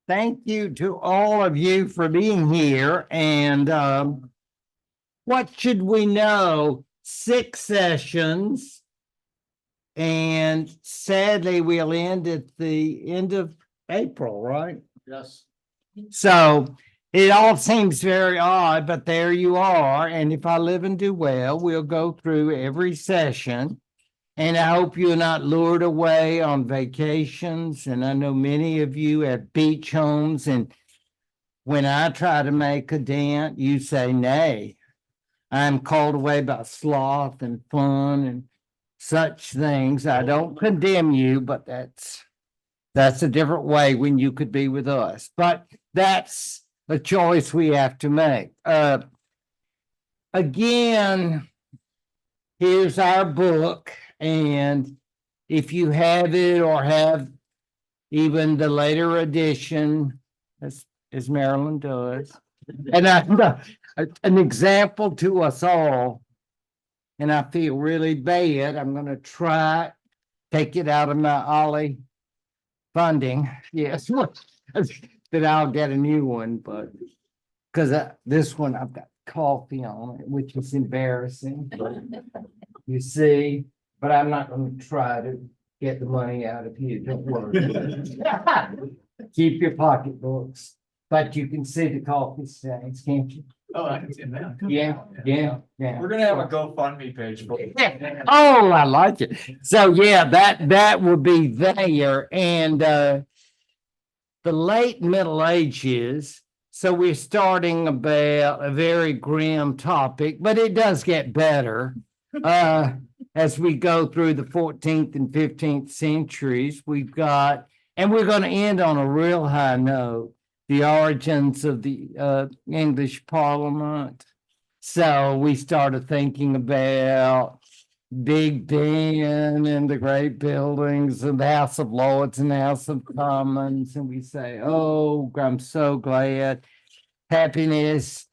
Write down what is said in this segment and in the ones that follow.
thank you to all of you for being here. And what should we know? 6 sessions. And sadly, we'll end at the end of April, right? Yes. So it all seems very odd, but there you are. And if I live and do well, we'll go through every session. And I hope you're not lured away on vacations. And I know many of you have beach homes. And when I try to make a dent, you say nay. I'm called away by sloth and fun and such things. I don't condemn you, but that's a different way when you could be with us. But that's a choice we have to make. Again, here's our book. And if you have it or have even the later edition, as Marilyn does, and an example to us all, and I feel really bad. I'm going to try take it out of my Ollie funding. Yes, that I'll get a new one, but because this one I've got coffee on it, which is embarrassing. You see, but I'm not going to try to get the money out of you. Don't worry. Keep your pocketbooks, but you can see the coffee stains, can't you? Oh, I can see that. Yeah. We're gonna have a GoFundMe page for it. Oh, I like it. So yeah, that will be there. And the late Middle Ages. So we're starting about a very grim topic, but it does get better. As we go through the 14th and 15th centuries, we've got, and we're going to end on a real high note, the origins of the English Parliament. So we started thinking about Big Ben and the great buildings and the House of Lords and the House of Commons. And we say, oh, I'm so glad. Happiness.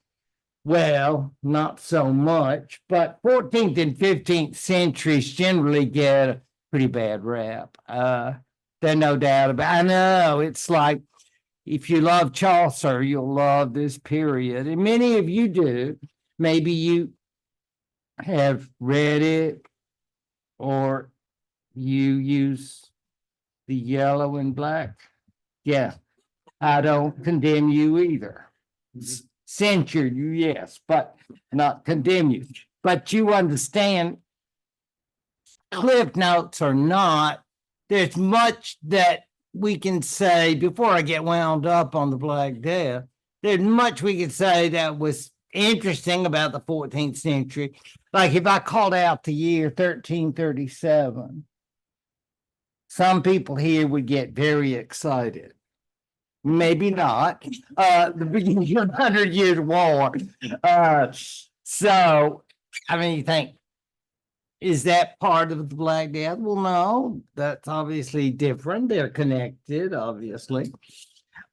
Well, not so much, but 14th and 15th centuries generally get a pretty bad rap. There's no doubt about it. I know it's like if you love Chaucer, you'll love this period. And many of you do. Maybe you have read it or you use the yellow and black. Yeah, I don't condemn you either. Censure you, yes, but not condemn you. But you understand, cliff notes or not, there's much that we can say before I get wound up on the Black Death. There's much we could say that was interesting about the 14th century. Like if I called out the year 1337, some people here would get very excited. Maybe not. The beginning of the 100 Years' War. So, I mean, you think, is that part of the Black Death? Well, no, that's obviously different. They're connected, obviously.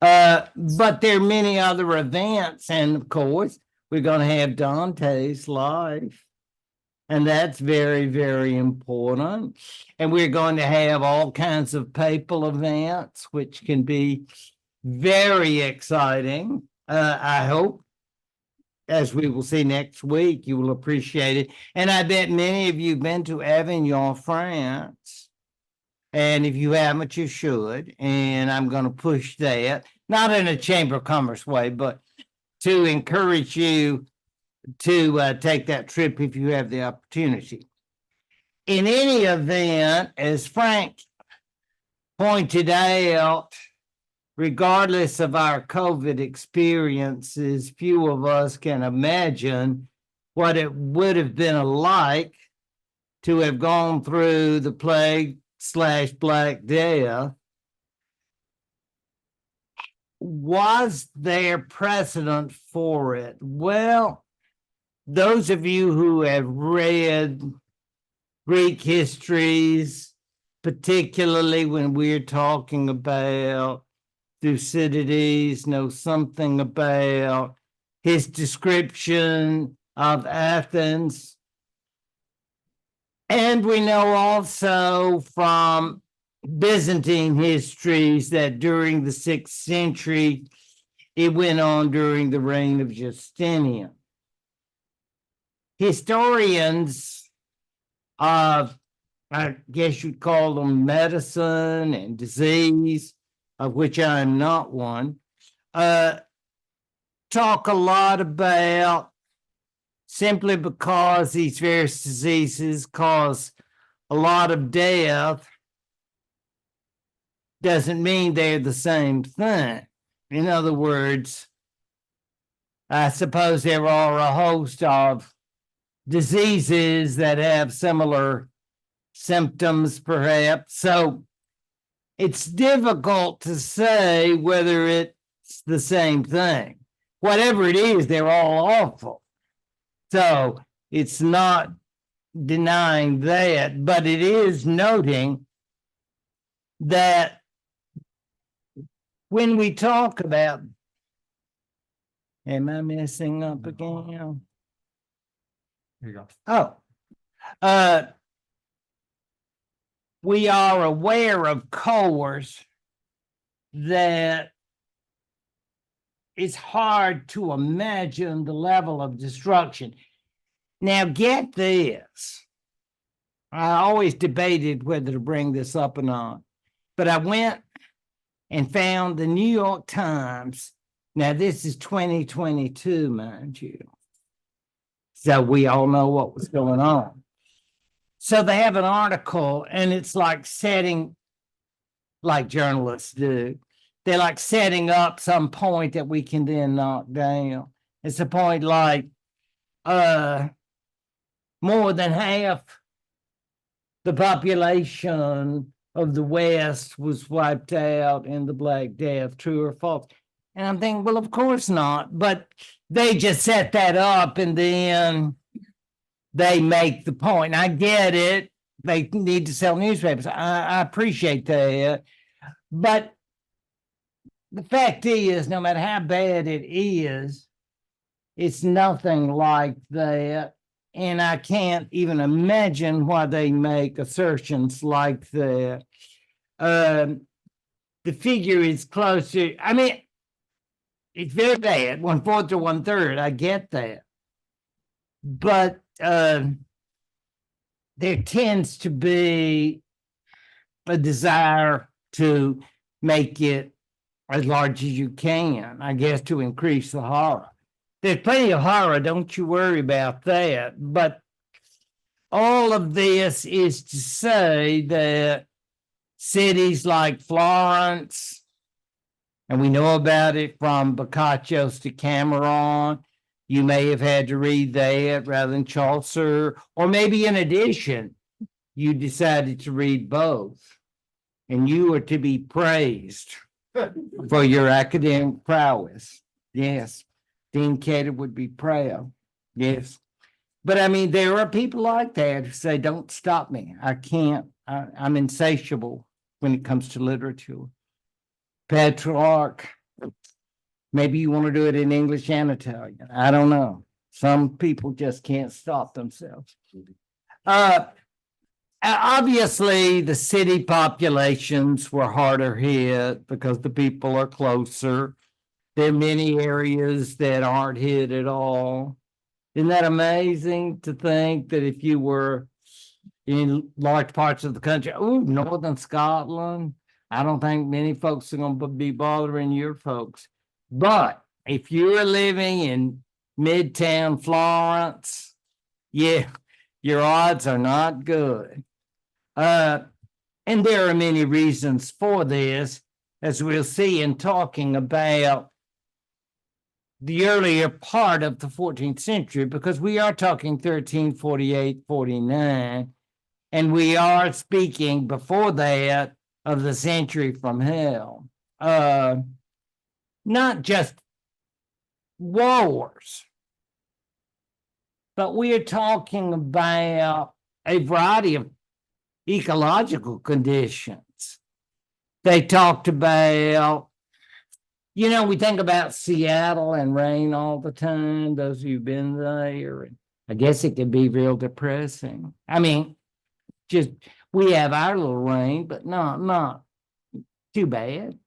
But there are many other events. And of course, we're going to have Dante's life. And that's very, very important. And we're going to have all kinds of papal events, which can be very exciting. I hope, as we will see next week, you will appreciate it. And I bet many of you have been to Avignon, France. And if you haven't, you should. And I'm going to push that, not in a Chamber of Commerce way, but to encourage you to take that trip if you have the opportunity. In any event, as Frank pointed out, regardless of our COVID experiences, few of us can imagine what it would have been like to have gone through the plague/Black Death. Was there precedent for it? Well, those of you who have read Greek histories, particularly when we're talking about Thucydides, know something about his description of Athens. And we know also from Byzantine histories that during the 6th century, it went on during the reign of Justinian. Historians of, I guess you'd call them medicine and disease, of which I am not one, talk a lot about simply because these various diseases cause a lot of death doesn't mean they're the same thing. In other words, I suppose there are a host of diseases that have similar symptoms, perhaps. So it's difficult to say whether it's the same thing. Whatever it is, they're all awful. So it's not denying that, but it is noting that when we talk about, am I messing up again? Here you go. Oh, we are aware, of course, that it's hard to imagine the level of destruction. Now, get this. I always debated whether to bring this up or not, but I went and found the New York Times. Now, this is 2022, mind you. So we all know what was going on. So they have an article, and it's like setting, like journalists do, they're like setting up some point that we can then knock down. It's a point like more than half the population of the West was wiped out in the Black Death, true or false? And I'm thinking, well, of course not. But they just set that up and then they make the point. I get it. They need to sell newspapers. I appreciate that. But the fact is, no matter how bad it is, it's nothing like that. And I can't even imagine why they make assertions like that. The figure is closer. I mean, it's very bad, 1/4 to 1/3. I get that. But there tends to be a desire to make it as large as you can, I guess, to increase the horror. There's plenty of horror, don't you worry about that. But all of this is to say that cities like Florence, and we know about it from Boccaccio's Decameron, you may have had to read that rather than Chaucer, or maybe in addition, you decided to read both, and you are to be praised for your academic prowess. Yes. Dean Cater would be proud. Yes. But I mean, there are people like that who say, don't stop me. I can't. I'm insatiable when it comes to literature. Petrarch. Maybe you want to do it in English and Italian. I don't know. Some people just can't stop themselves. Obviously, the city populations were harder hit because the people are closer. There are many areas that aren't hit at all. Isn't that amazing to think that if you were in large parts of the country, northern Scotland, I don't think many folks are going to be bothering your folks. But if you're living in Midtown Florence, yeah, your odds are not good. And there are many reasons for this, as we'll see in talking about the earlier part of the 14th century, because we are talking 1348, 49, and we are speaking before that of the century from hell. Not just wars, but we are talking about a variety of ecological conditions. They talked about, we think about Seattle and rain all the time, those who've been there. And I guess it can be real depressing. I mean, We have our little rain, but not too bad.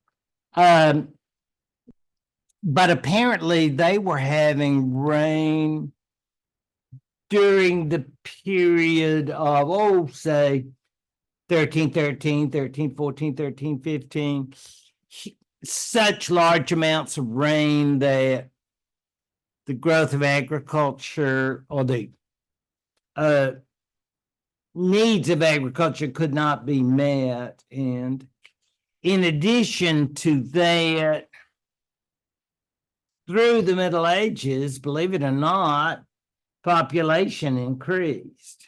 But apparently they were having rain during the period of, say 13, 14, 13, 15, such large amounts of rain that the growth of agriculture or the needs of agriculture could not be met. And in addition to that, through the Middle Ages, believe it or not, population increased.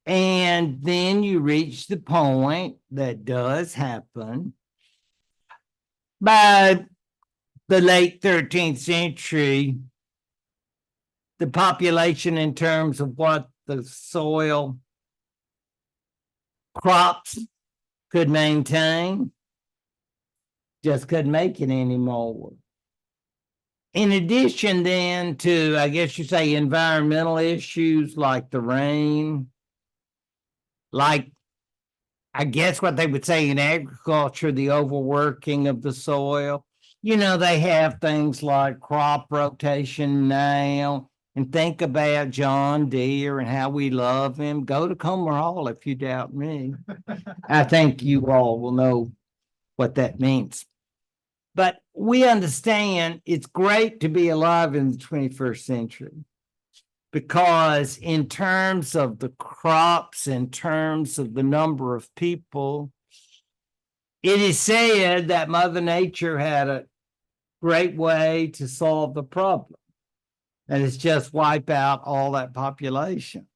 And then you reach the point that does happen by the late 13th century. The population in terms of what the soil crops could maintain just couldn't make it anymore. In addition then to, I guess you say, environmental issues like the rain, like I guess what they would say in agriculture, the overworking of the soil. They have things like crop rotation now. And think about John Deere and how we love him. Go to Comer Hall if you doubt me. I think you all will know what that means. But we understand it's great to be alive in the 21st century because in terms of the crops, in terms of the number of people, it is said that Mother Nature had a great way to solve the problem. And it's just wipe out all that population.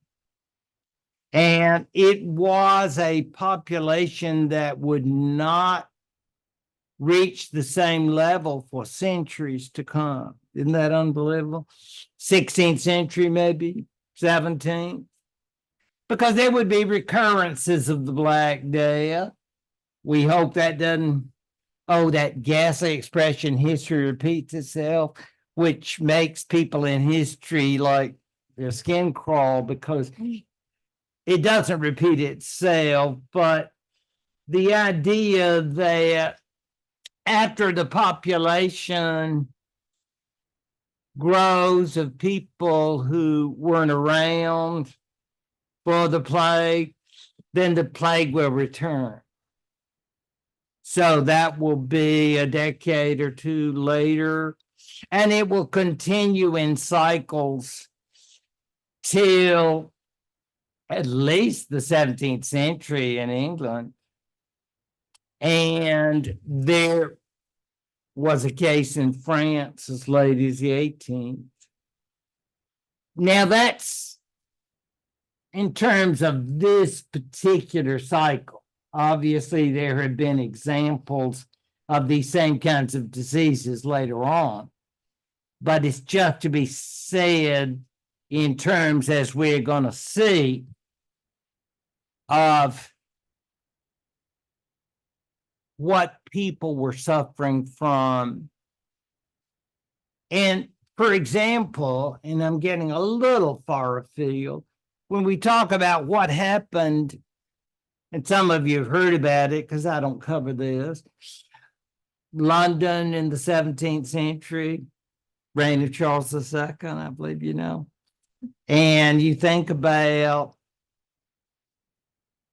And it was a population that would not reach the same level for centuries to come. Isn't that unbelievable? 16th century, maybe 17th. Because there would be recurrences of the Black Death. We hope that doesn't, that ghastly expression, history repeats itself, which makes people in history like their skin crawl because it doesn't repeat itself. But the idea that after the population grows of people who weren't around for the plague, then the plague will return. So that will be a decade or two later, and it will continue in cycles till at least the 17th century in England. And there was a case in France as late as the 18th. Now that's in terms of this particular cycle. Obviously, there have been examples of these same kinds of diseases later on, but it's just to be said in terms, as we're going to see, of what people were suffering from. And for example, and I'm getting a little far afield, when we talk about what happened, and some of you have heard about it because I don't cover this, London in the 17th century, reign of Charles II, I believe you know. And you think about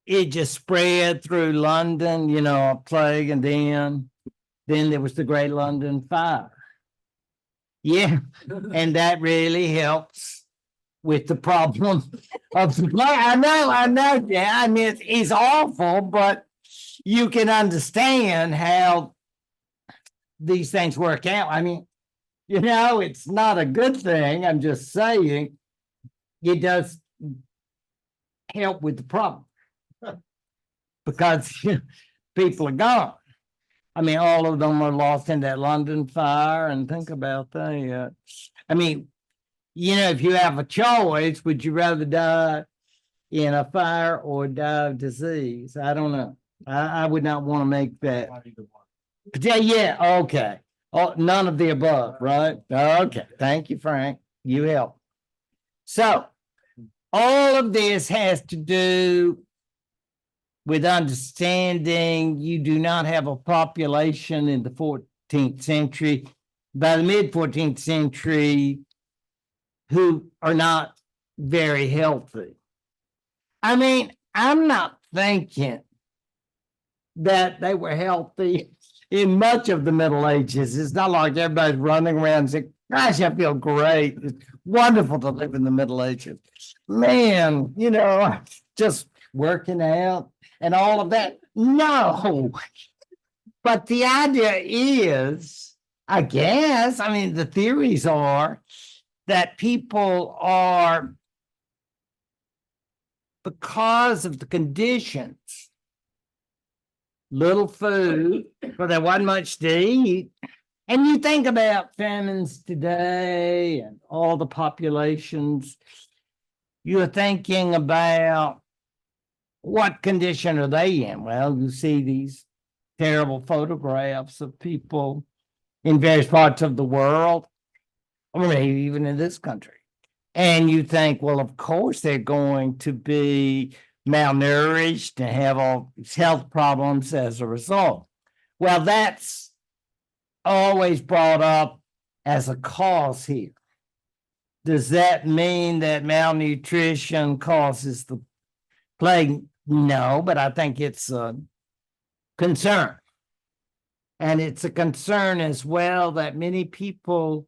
it just spread through London, a plague, and then there was the Great London Fire. Yeah, and that really helps with the problem of the plague. I know, yeah. I mean, it's awful, but you can understand how these things work out. I mean, it's not a good thing. I'm just saying it does help with the problem because people are gone. I mean, all of them are lost in that London fire, and think about that. I mean, if you have a choice, would you rather die in a fire or die of disease? I don't know. I would not want to make that. Yeah, okay. Oh, none of the above, right? Okay, thank you, Frank. You help. So, all of this has to do with understanding you do not have a population in the 14th century, by the mid 14th century, who are not very healthy. I mean, I'm not thinking that they were healthy in much of the Middle Ages. It's not like everybody's running around and saying, gosh, I feel great. It's wonderful to live in the Middle Ages. Man, just working out and all of that. No. But the idea is, I guess, I mean, the theories are that people are, because of the conditions, little food, but there wasn't much to eat. And you think about famines today and all the populations, you're thinking about what condition are they in? Well, you see these terrible photographs of people in various parts of the world, or maybe even in this country. And you think, well, of course they're going to be malnourished and have all these health problems as a result. Well, that's always brought up as a cause here. Does that mean that malnutrition causes the plague? No, but I think it's a concern. And it's a concern as well that many people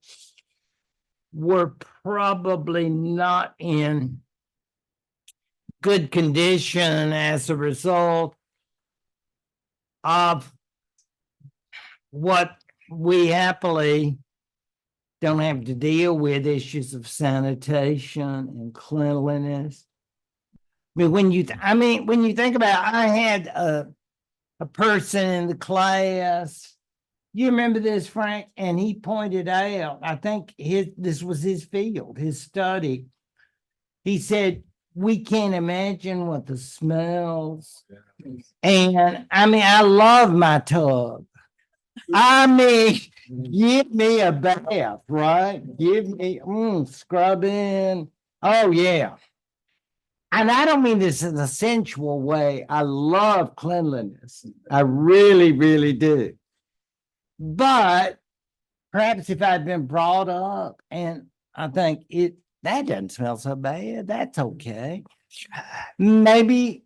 were probably not in good condition as a result of what we happily don't have to deal with, issues of sanitation and cleanliness. I mean, when you think about, I had a person in the class. You remember this, Frank? And he pointed out, I think this was his field, his study. He said, we can't imagine what the smells. And I mean, I love my tub. I mean, give me a bath, right? Give me scrubbing. Oh, yeah. And I don't mean this in a sensual way. I love cleanliness. I really, really do. But perhaps if I'd been brought up and I think that doesn't smell so bad, that's okay. Maybe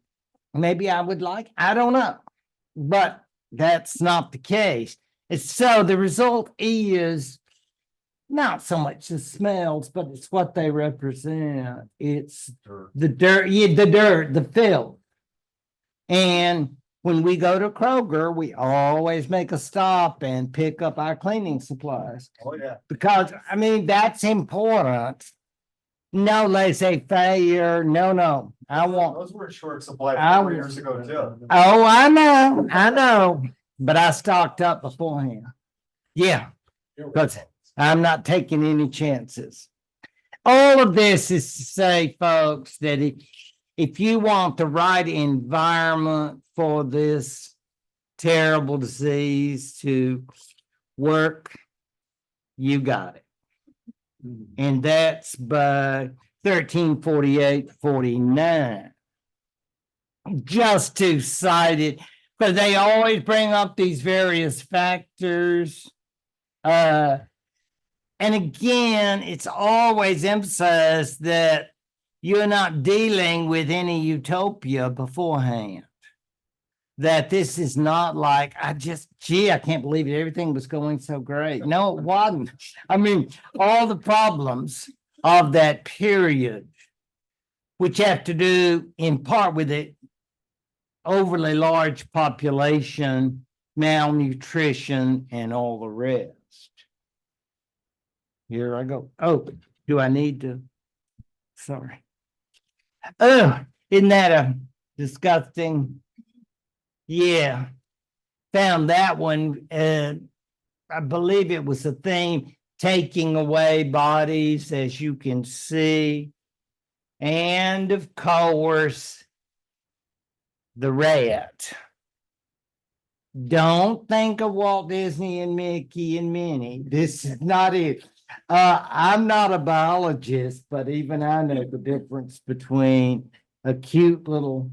I would I don't know. But that's not the case. So the result is not so much the smells, but it's what they represent. It's the dirt, the filth. And when we go to Kroger, we always make a stop and pick up our cleaning supplies. Oh, yeah. Because, I mean, that's important. No laissez-faire. No. Those were short supply 4 years ago, too. Oh, I know. But I stocked up beforehand. Yeah, because I'm not taking any chances. All of this is to say, folks, that if you want the right environment for this terrible disease to work, you got it. And that's by 1348-49. Just to cite it, but they always bring up these various factors. And again, it's always emphasized that you're not dealing with any utopia beforehand. That this is not like, I can't believe it. Everything was going so great. No, it wasn't. I mean, all the problems of that period, which have to do in part with the overly large population, malnutrition, and all the rest. Here I go. Oh, do I need to? Sorry. Oh, isn't that disgusting? Yeah. Found that one. I believe it was a theme, taking away bodies, as you can see. And of course, the rat. Don't think of Walt Disney and Mickey and Minnie. This is not it. I'm not a biologist, but even I know the difference between a cute little,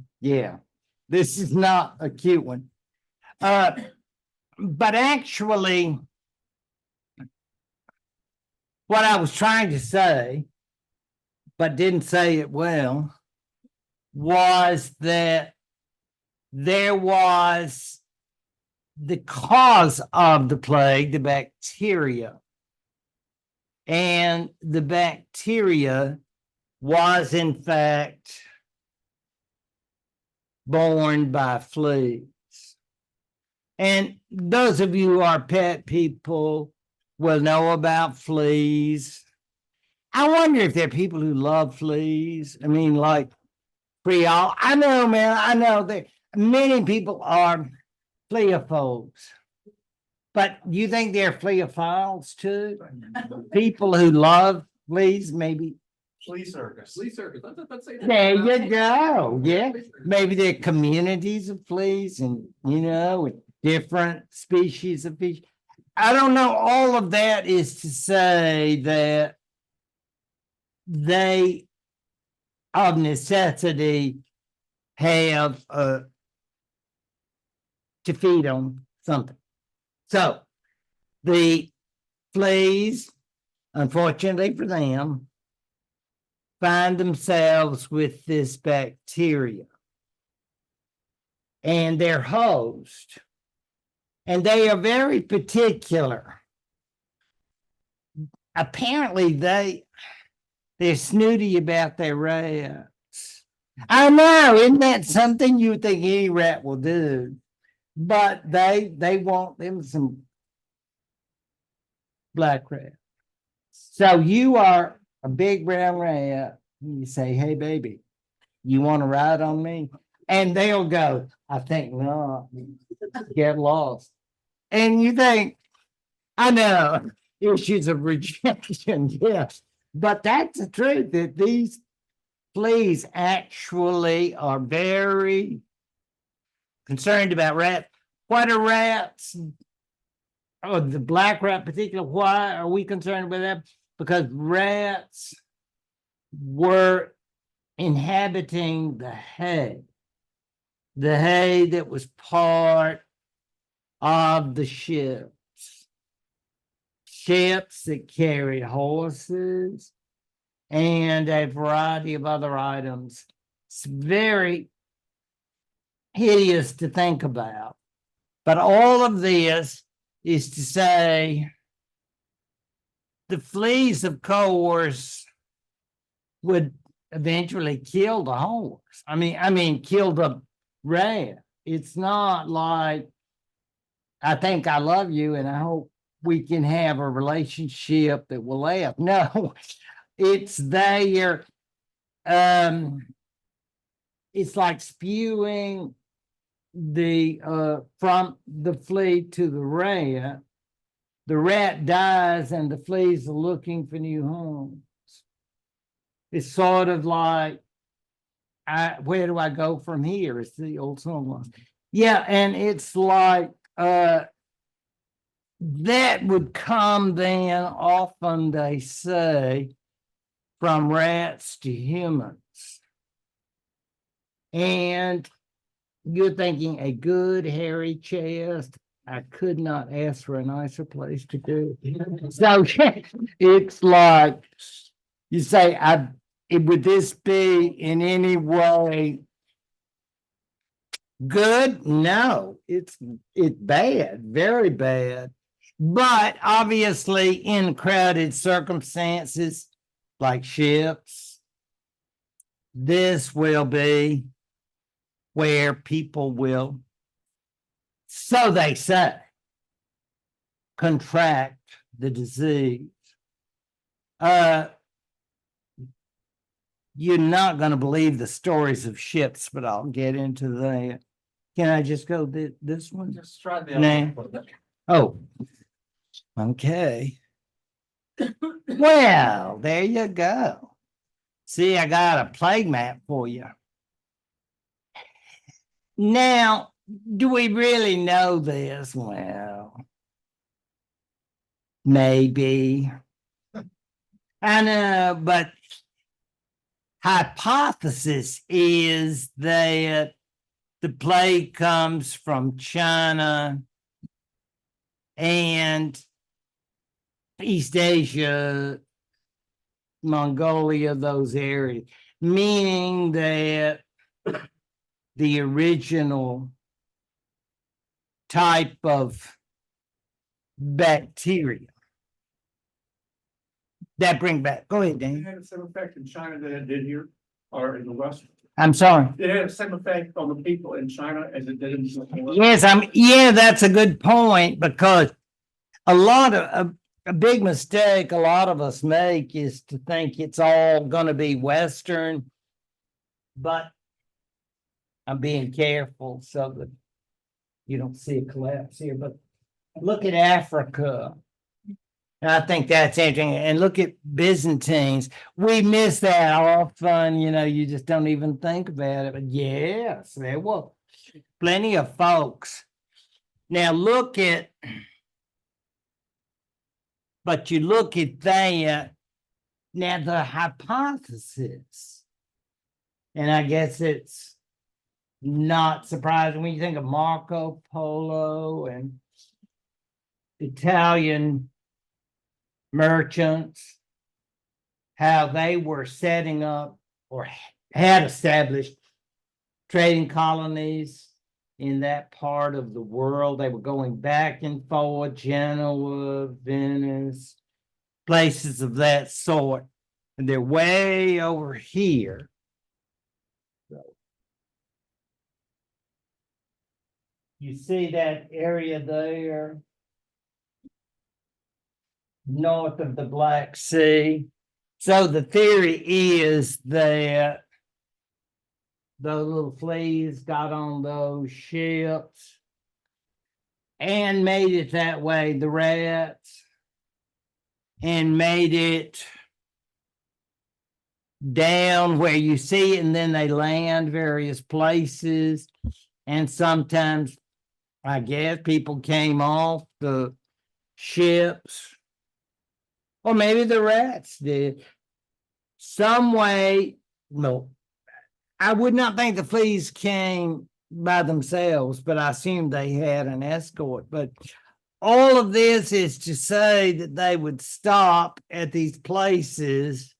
This is not a cute one. But actually, what I was trying to say, but didn't say it well, was that there was the cause of the plague, the bacteria. And the bacteria was, in fact, born by fleas. And those of you who are pet people will know about fleas. I wonder if there are people who love fleas. I mean, like Creole. I know, man. I know that many people are fleaphobes. But you think they're fleophiles too? People who love fleas, maybe. Flea circus. Flea circus. Let's say that. There you go. Yeah. Maybe they're communities of fleas and, with different species of fish. I don't know. All of that is to say that they, of necessity, have to feed on something. So the fleas, unfortunately for them, find themselves with this bacteria and their host. And they are very particular. Apparently, they're snooty about their rats. I know, isn't that something you would think any rat will do? But they want them some black rat. So you are a big brown rat. You say, hey, baby, you want to ride on me? And they'll go, I think not. Get lost. And you think, I know, issues of rejection, yes. But that's the truth, that these fleas actually are very concerned about rats. What are rats? Oh, the black rat in particular, why are we concerned with that? Because rats were inhabiting the hay that was part of the ships that carried horses and a variety of other items. It's very hideous to think about. But all of this is to say the fleas, of course, would eventually kill the horse. I mean, kill the rat. It's not like, I think I love you and I hope we can have a relationship that will last. No, it's there. It's like spewing from the flea to the rat. The rat dies and the fleas are looking for new homes. It's sort of like, where do I go from here? It's the old song. Yeah, and it's like that would come then, often they say, from rats to humans. And you're thinking a good hairy chest. I could not ask for a nicer place to do it. So it's like you say, would this be in any way good? No, it's bad, very bad. But obviously, in crowded circumstances like ships, this will be where people will, so they say, contract the disease. You're not going to believe the stories of ships, but I'll get into that. Can I just go this one? Just try the Nah. other one. Oh, okay. Well, there you go. See, I got a plague map for you. Now, do we really know this? Well, maybe. I know, but hypothesis is that the plague comes from China and East Asia, Mongolia, those areas, meaning that the original type of bacteria that bring back. Go ahead, It Dan. had the same effect in China that it did here, or in the West. I'm sorry. It had the same effect on the people in China as it did in the West. Yes, yeah, that's a good point because a lot of a big mistake a lot of us make is to think it's all going to be Western, but I'm being careful so that you don't see a collapse here. But look at Africa. And I think that's interesting. And look at Byzantines. We miss that often, you just don't even think about it. But yes, there were plenty of folks. Now but you look at that, now the hypothesis, and I guess it's not surprising when you think of Marco Polo and Italian merchants, how they were setting up or had established trading colonies in that part of the world. They were going back and forth, Genoa, Venice, places of that sort. And they're way over here. So you see that area there, north of the Black Sea. So the theory is that those little fleas got on those ships and made it that way, the rats, and made it down where you see it, and then they land various places. And sometimes, I guess, people came off the ships, or maybe the rats did. Some way, no, I would not think the fleas came by themselves, but I assume they had an escort. But all of this is to say that they would stop at these places,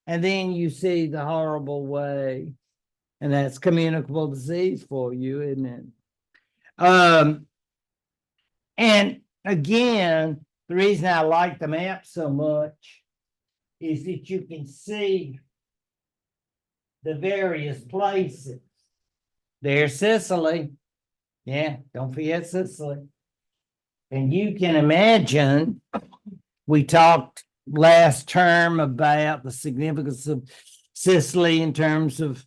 and then you see the horrible way, and that's communicable disease for you, isn't it? And again, the reason I like the map so much is that you can see the various places. There's Sicily. Yeah, don't forget Sicily. And you can imagine, we talked last term about the significance of Sicily in terms of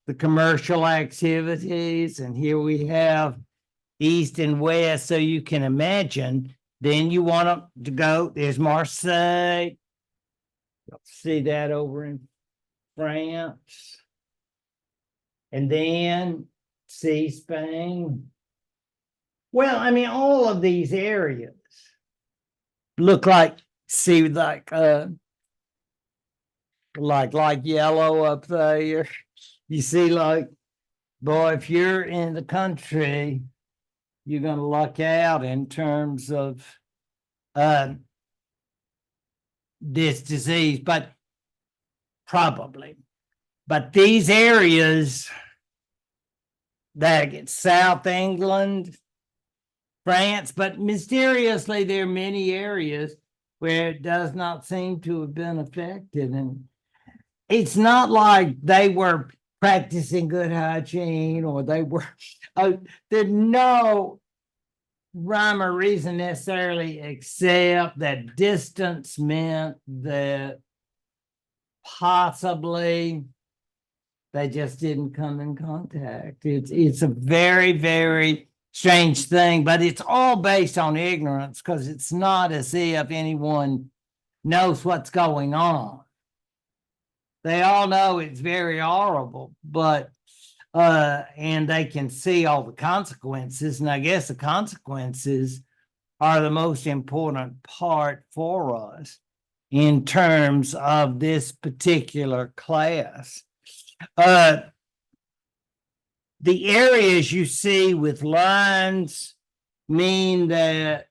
the commercial activities. And here we have east and west. So you can imagine, then you want to go, there's Marseille. You'll see that over in France. And then see Spain. Well, I mean, all of these areas look like, see, like yellow up there. You see, like, boy, if you're in the country, you're going to luck out in terms of this disease, but probably. But these areas that get South England, France, but mysteriously there are many areas where it does not seem to have been affected. And it's not like they were practicing good hygiene or they were, there's no rhyme or reason necessarily except that distance meant that possibly they just didn't come in contact. It's a very, very strange thing, but it's all based on ignorance because it's not as if anyone knows what's going on. They all know it's very horrible, but and they can see all the consequences. And I guess the consequences are the most important part for us in terms of this particular class. the areas you see with lines mean that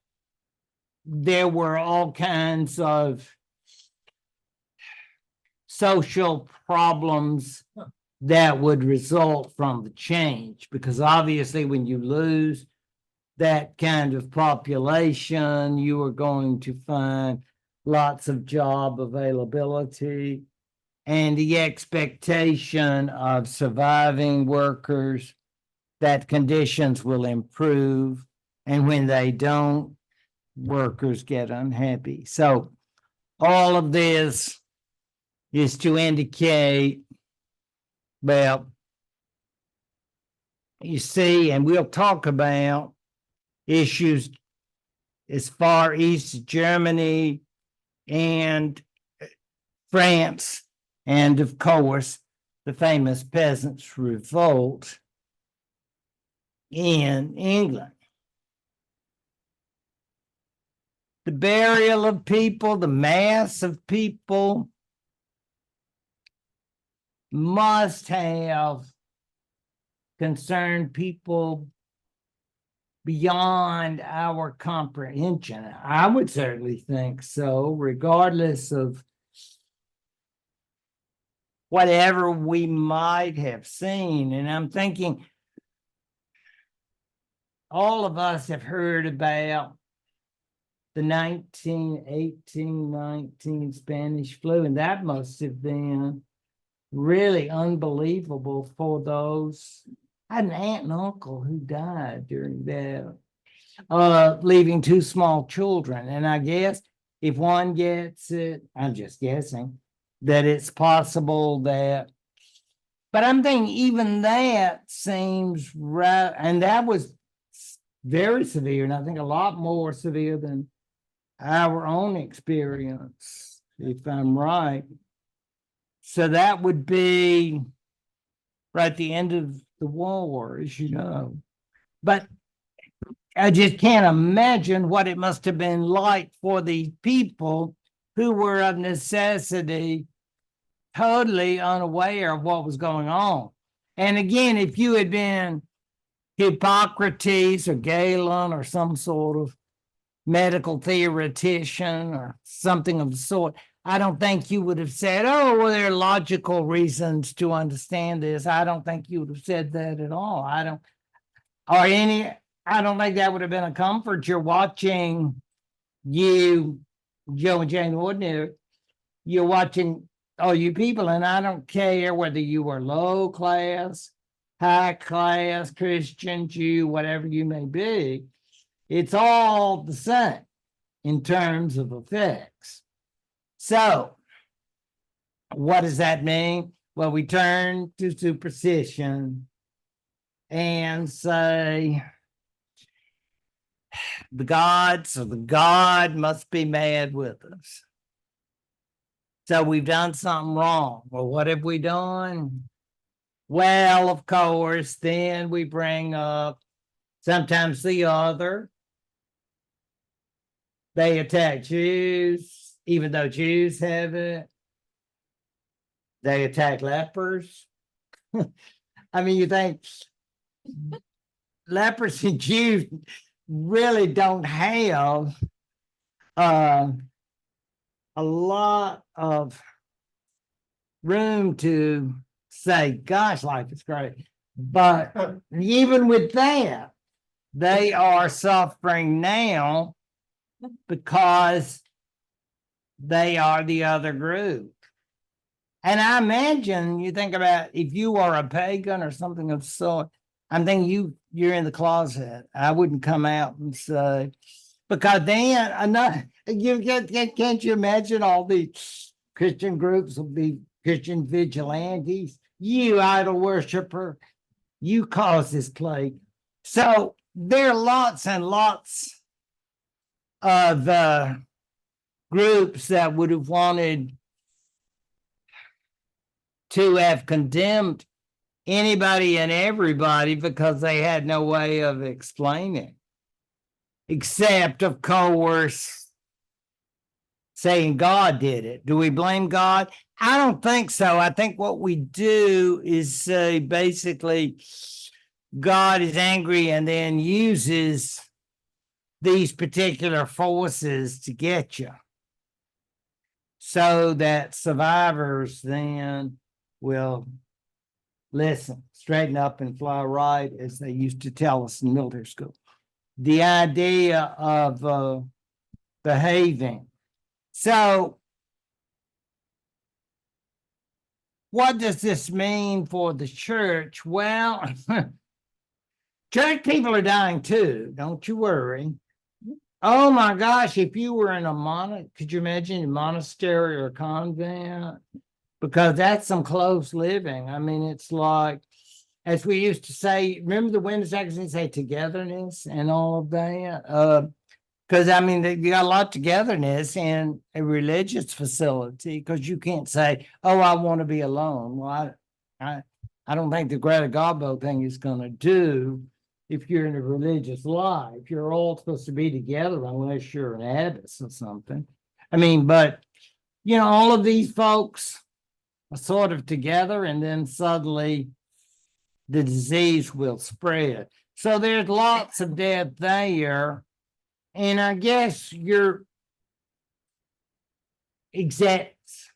there were all kinds of social problems that would result from the change, because obviously when you lose that kind of population, you are going to find lots of job availability and the expectation of surviving workers that conditions will improve. And when they don't, workers get unhappy. So all of this is to indicate, well, you see, and we'll talk about issues as far east as Germany and France, and of course, the famous Peasants' Revolt in England. The burial of people, the mass of people must have concerned people beyond our comprehension. I would certainly think so, regardless of whatever we might have seen. And I'm thinking all of us have heard about the 1918-19 Spanish flu, and that must have been really unbelievable for those. I had an aunt and uncle who died during that, leaving two small children. And I guess if one gets it, I'm just guessing, that it's possible that, but I'm thinking even that seems right. And that was very severe, and I think a lot more severe than our own experience, if I'm right. So that would be right at the end of the war, as you know. But I just can't imagine what it must have been like for the people who were of necessity totally unaware of what was going on. And again, if you had been Hippocrates or Galen or some sort of medical theoretician or something of the sort, I don't think you would have said, oh, well, there are logical reasons to understand this. I don't think you would have said that at all. I don't think that would have been a comfort. You're watching Joe and Jane Ordinary, you're watching all you people, and I don't care whether you were low class, high class, Christian, Jew, whatever you may be. It's all the same in terms of effects. So, what does that mean? Well, we turn to superstition and say the gods or the God must be mad with us. So we've done something wrong. Well, what have we done? Well, of course, then we bring up sometimes the other. They attack Jews, even though Jews have it. They attack lepers. I mean, you think lepers and Jews really don't have a lot of room to say, gosh, life is great. But even with that, they are suffering now because they are the other group. And I imagine you think about if you are a pagan or something of the sort, I'm thinking you're in the closet. I wouldn't come out and say, because then can't you imagine all these Christian groups will be Christian vigilantes? You idol worshiper, you caused this plague. So there are lots and lots of groups that would have wanted to have condemned anybody and everybody because they had no way of explaining, except, of course, saying God did it. Do we blame God? I don't think so. I think what we do is say basically God is angry and then uses these particular forces to get you, so that survivors then will listen, straighten up and fly right, as they used to tell us in military school. The idea of behaving. So, what does this mean for the church? Well, church people are dying too. Don't you worry. Oh my gosh, if you were in a could you imagine a monastery or a convent? Because that's some close living. I mean, it's like, as we used to say, remember the Windows magazine say togetherness and all of that? Because I mean, you got a lot of togetherness in a religious facility, because you can't say, "Oh, I want to be alone." Well, I don't think the Greta Garbo thing is going to do if you're in a religious life. You're all supposed to be together unless you're an abbess or something. I mean, but all of these folks are sort of together, and then suddenly the disease will spread. So there's lots of death there. And I guess your execs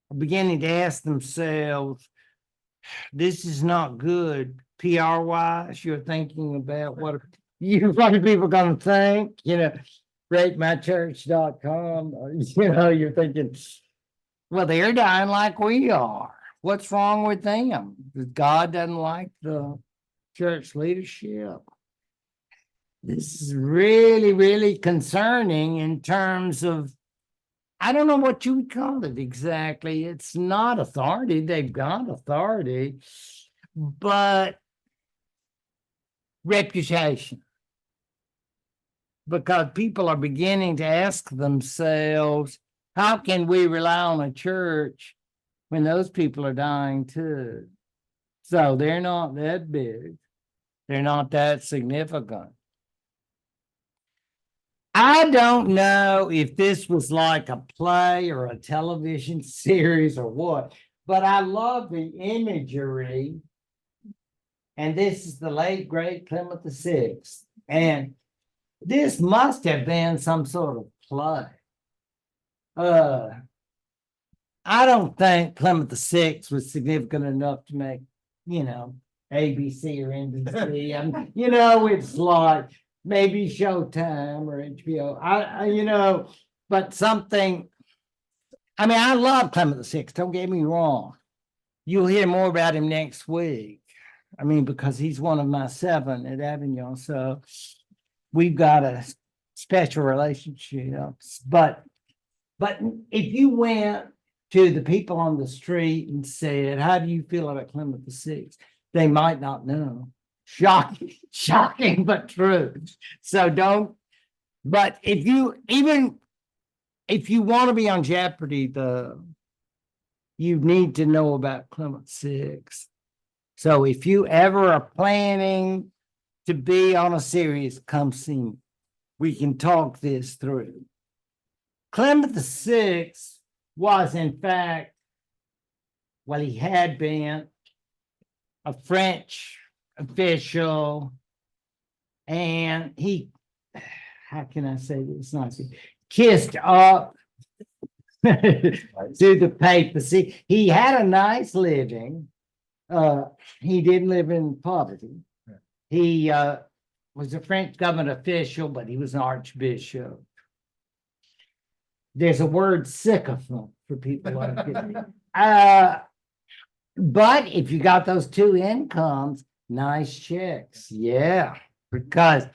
are beginning to ask themselves, this is not good PR wise. You're thinking about what are people going to think, ratemychurch.com. You're thinking, well, they're dying like we are. What's wrong with them? God doesn't like the church leadership. This is really, really concerning in terms of, I don't know what you would call it exactly. It's not authority. They've got authority, but reputation. Because people are beginning to ask themselves, how can we rely on a church when those people are dying too? So they're not that big. They're not that significant. I don't know if this was like a play or a television series or what, but I love the imagery. And this is the late, great Clement VI. And this must have been some sort of play. I don't think Clement VI was significant enough to make, ABC or NBC. It's like maybe Showtime or HBO. But something. I mean, I love Clement VI. Don't get me wrong. You'll hear more about him next week. I mean, because he's one of my 7 at Avignon. So we've got a special relationship. But if you went to the people on the street and said, how do you feel about Clement VI? They might not know. Shocking, but true. So but if you want to be on Jeopardy, you need to know about Clement VI. So if you ever are planning to be on a series, come see me. We can talk this through. Clement VI was, in fact, he had been a French official, and he, how can I say this nicely, kissed up to the papacy. He had a nice living. He didn't live in poverty. He was a French government official, but he was an archbishop. There's a word sycophant for people like it. But if you got those 2 incomes, nice checks. Yeah, because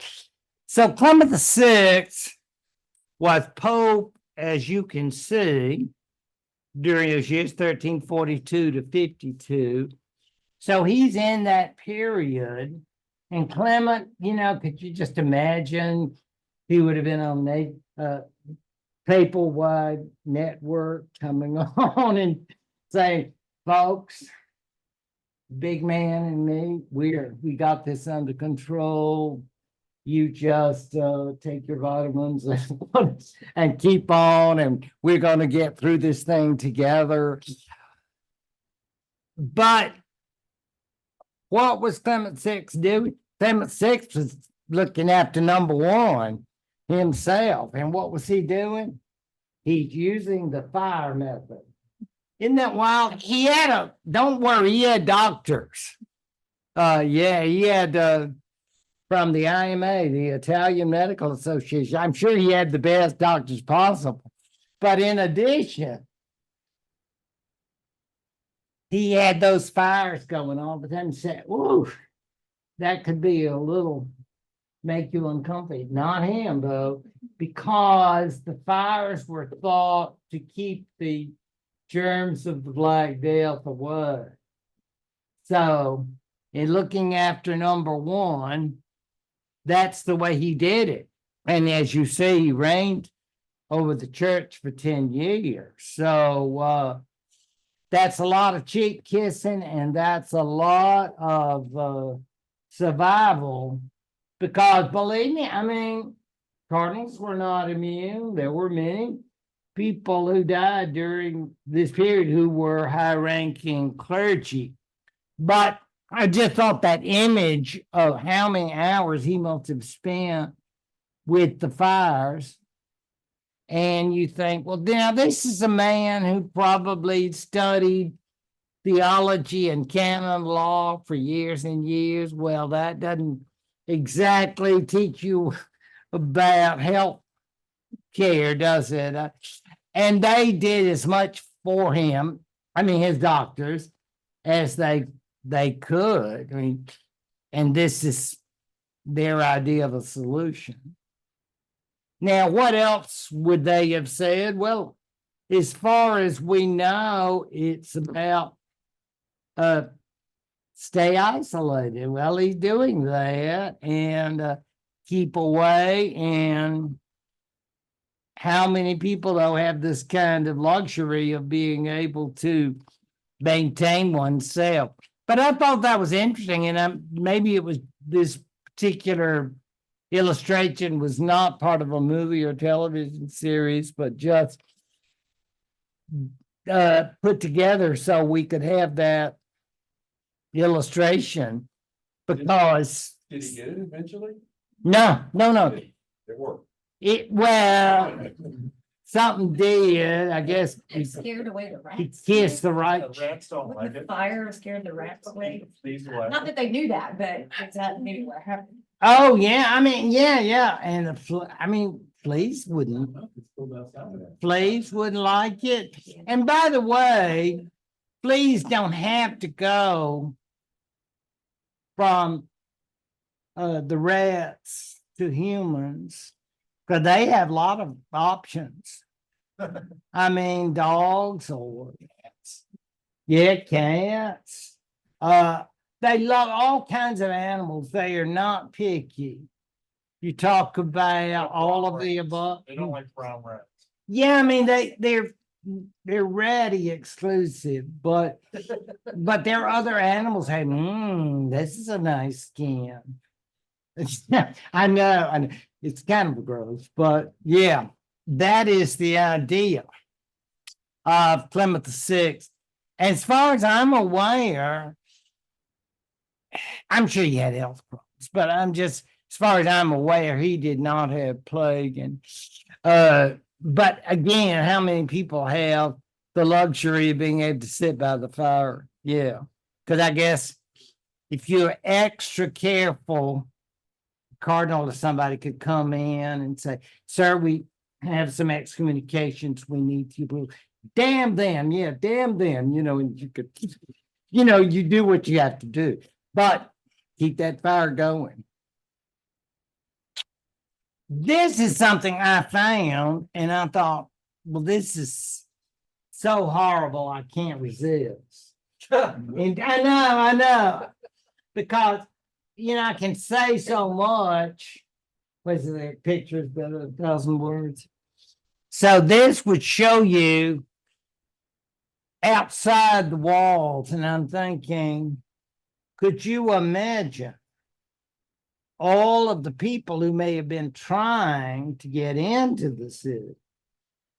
so Clement VI was Pope, as you can see, during those years, 1342 to 52. So he's in that period. And Clement, could you just imagine he would have been on papal wide network coming on and saying, folks, big man and me, we got this under control. You just take your vitamins and keep on, and we're going to get through this thing together. But what was Clement Six doing? Clement Six was looking after number one himself. And what was he doing? He's using the fire method. Isn't that wild? Don't worry, he had doctors. Yeah, he had, from the IMA, the Italian Medical Association. I'm sure he had the best doctors possible. But in addition, he had those fires going all the time. Said, "Ooh, that could be a little make you uncomfortable." Not him though, because the fires were thought to keep the germs of the Black Death away. So, in looking after number one, that's the way he did it. And as you see, he reigned over the church for 10 years. So, that's a lot of cheek kissing, and that's a lot of survival. Because believe me, I mean, cardinals were not immune. There were many people who died during this period who were high-ranking clergy. But I just thought that image of how many hours he must have spent with the fires. And you think, well, now this is a man who probably studied theology and canon law for years and years. Well, that doesn't exactly teach you about health care, does it? And they did as much for him, I mean, his doctors, as they could. I mean, and this is their idea of a solution. Now, what else would they have said? Well, as far as we know, it's about stay isolated. Well, he's doing that, and keep away. And how many people, though, have this kind of luxury of being able to maintain oneself? But I thought that was interesting, and maybe it was this particular illustration was not part of a movie or television series, but just put together so we could have that illustration. Because Did he get it eventually? no. It worked. Something did, I guess. It scared away the He rats. kissed the right. The rats don't like Wouldn't the it. fire scared the rats away? These are like- Not that they knew that, but is that maybe what happened? Oh, yeah, I mean, yeah. And fleas wouldn't like it. And by the way, fleas don't have to go from the rats to humans, because they have a lot of options. I mean, dogs or cats. Yeah, cats. They love all kinds of animals. They are not picky. You talk about all of the above. They don't like brown rats. Yeah, I mean, they're ratty exclusive, but there are other animals having, this is a nice skin. I know, it's kind of gross, but yeah, that is the idea of Clement VI. As far as I'm aware, I'm sure he had health problems, but as far as I'm aware, he did not have plague. And but again, how many people have the luxury of being able to sit by the fire? Yeah, because I guess if you're extra careful, cardinal or somebody could come in and say, "Sir, we have some excommunications we need to." Damn them, yeah, damn them. And you could, you do what you have to do, but keep that fire going. This is something I found, and I thought, well, this is so horrible, I can't resist. And I know, because I can say so much. Was there pictures better than 1,000 words? So this would show you outside the walls, and I'm thinking, could you imagine all of the people who may have been trying to get into the city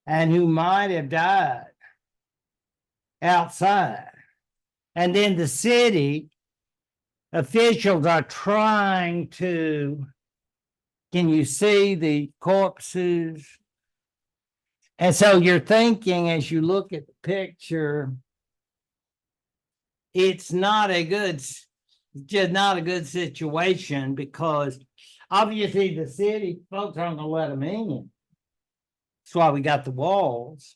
and who might have died outside? And then the city officials are trying to, can you see the corpses? And so you're thinking as you look at the picture, it's not a good, just not a good situation because obviously the city folks aren't gonna let them in. That's why we got the walls.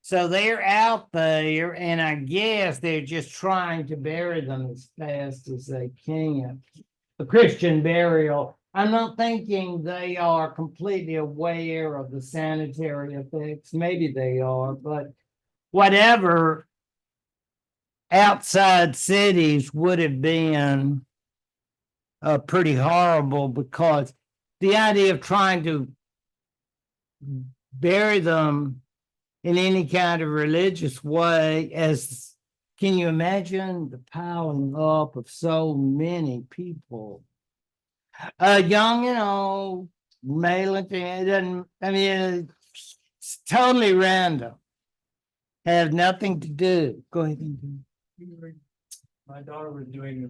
So they're out there and I guess they're just trying to bury them as fast as they can. A Christian burial. I'm not thinking they are completely aware of the sanitary effects. Maybe they are, but whatever outside cities would have been pretty horrible because the idea of trying to bury them in any kind of religious way, as can you imagine the piling up of so many people, young and old, male and female? It doesn't, I mean, it's totally random, have nothing to do. Go ahead. My daughter was doing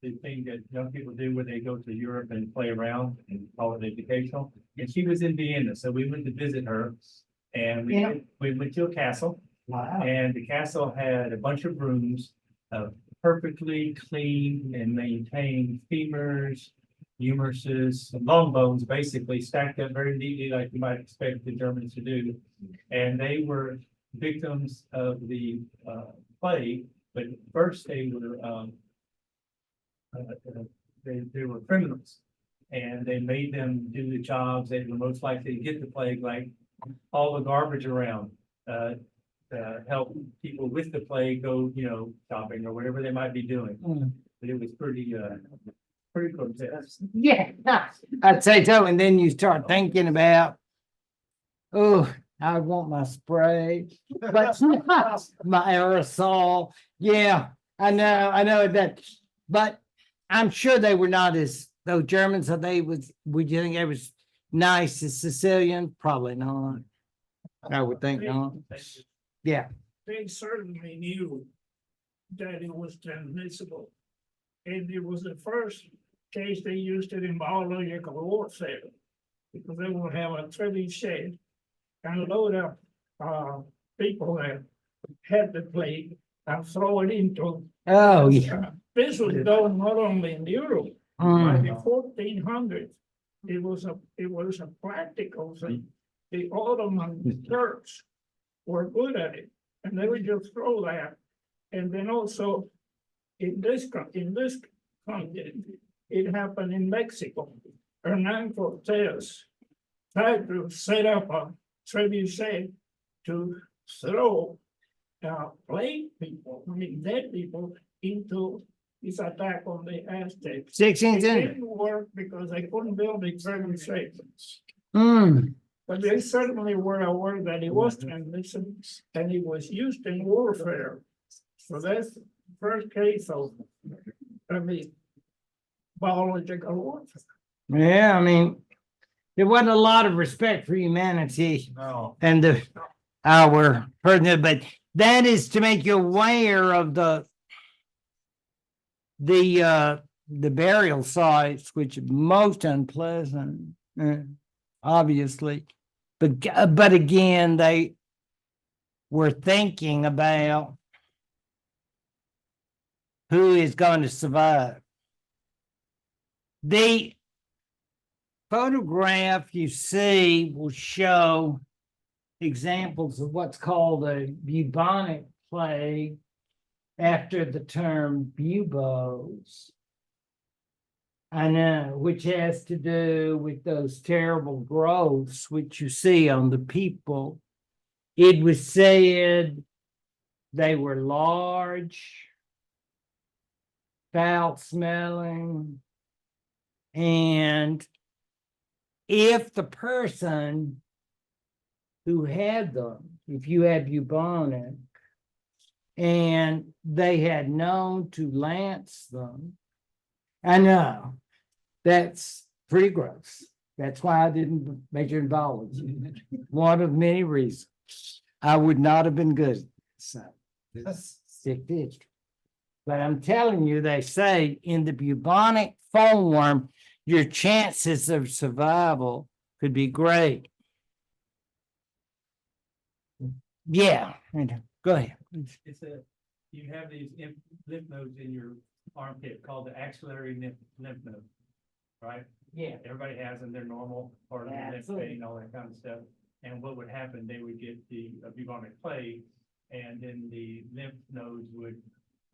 the thing that young people do where they go to Europe and play around and call it educational. And she was in Vienna, so we went to visit her. And Yeah. we went to a castle, Wow. and the castle had a bunch of rooms of perfectly clean and maintained femurs, humeruses, long bones, basically stacked up very neatly like you might expect the Germans to do. And they were victims of the plague, but first they were they were criminals, and they made them do the jobs that were most likely to get the plague, like all the garbage around, help people with the plague go, shopping or whatever they might be doing. But it was pretty grotesque. Yeah, I'd say so. And then you start thinking about, oh, I want my spray, but my aerosol. Yeah, I know that. But I'm sure they were not as, those Germans, so they was, would you think they was nice as Sicilian? Probably not. I would think not. Yeah. They certainly knew that it was transmissible. And it was the first case they used it in biological warfare. Because they would have a trebuchet and load up people that had the plague and throw it into. Oh, yeah. This was done not only in Europe, by the Mm. 1400s. It was a practical thing. The Ottoman Turks were good at it, and they would just throw that. And then also in this country, it happened in Mexico. Hernan Cortez tried to set up a trebuchet to throw plague people, dead people into his attack on the Aztecs. 16th It century. didn't work because they couldn't build the trebuchet. Mm. But they certainly were aware that it was transmission and it was used in warfare. So that's the first case of, biological warfare. Yeah, I mean, there wasn't a lot of respect for humanity No. and our person, but that is to make you aware of the burial sites, which are most unpleasant, obviously. But again, they were thinking about who is going to survive. The photograph you see will show examples of what's called a bubonic plague after the term buboes. I know, which has to do with those terrible growths which you see on the people. It was said they were large, foul smelling, and if the person who had them, if you had bubonic, and they had known to lance them, I know, that's pretty gross. That's why I didn't major in biology. One of many reasons. I would not have been good. So, stick to history. But I'm telling you, they say in the bubonic form, your chances of survival could be great. Yeah, go ahead. It's you have these lymph nodes in your armpit called the axillary lymph node, right? Yeah. Everybody has them, they're normal, part of the lymph Absolutely. vein, all that kind of stuff. And what would happen, they would get the bubonic plague, and then the lymph nodes would,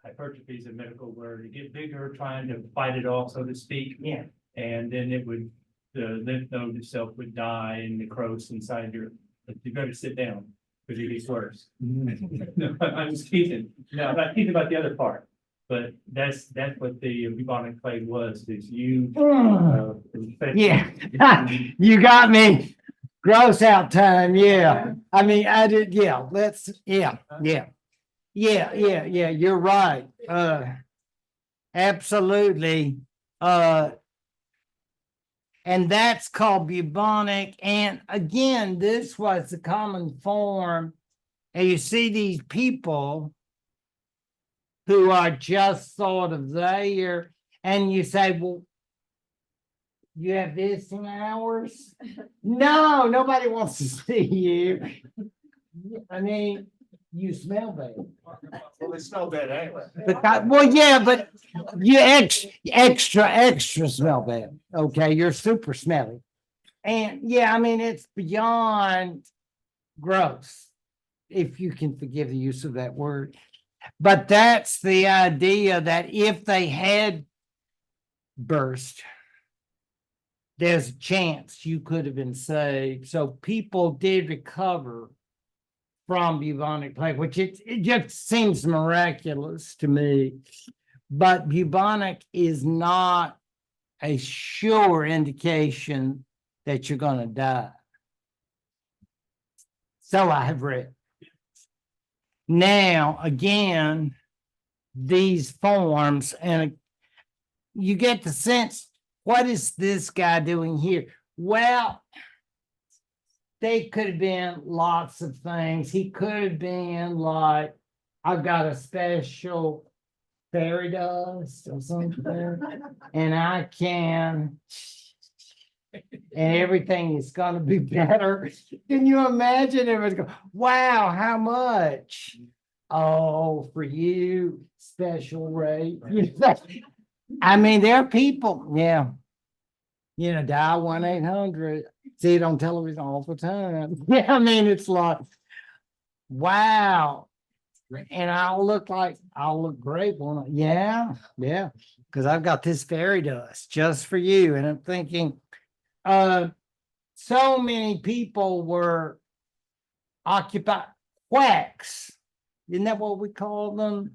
hypertrophy is a medical word, to get bigger, trying to fight it off, so to speak. Yeah. And then the lymph node itself would die and necrose inside but you better sit down, because it gets worse. No, I'm just teasing. No, I'm not teasing about the other part. But that's what the bubonic plague was, this huge. Yeah, you got me. Gross out time, yeah. I mean, I did, yeah, yeah, you're right. Absolutely. And that's called bubonic. And again, this was the common form. And you see these people who are just sort of there, and you say, well, you have visiting hours? No, nobody wants to see you. I mean, you smell bad. Well, they smell bad anyway. Well, yeah, but you extra smell bad. Okay, you're super smelly. And yeah, I mean, it's beyond gross, if you can forgive the use of that word. But that's the idea, that if they had burst, there's a chance you could have been saved. So people did recover from bubonic plague, which it just seems miraculous to me. But bubonic is not a sure indication that you're going to die. So I have read. Now, again, these forms, and you get the sense, what is this guy doing here? Well, they could have been lots of things. He could have been like, I've got a special fairy dust or something, and I can, and everything is going to be better. Can you imagine if it's going, wow, how much? Oh, for you, special rate. I mean, there are people, yeah. You know, dial 1-800, see it on television all the time. Yeah, I mean, it's like, wow. And I'll look great. Yeah, because I've got this fairy dust just for you. And I'm thinking, so many people were occupied, quacks. Isn't that what we call them?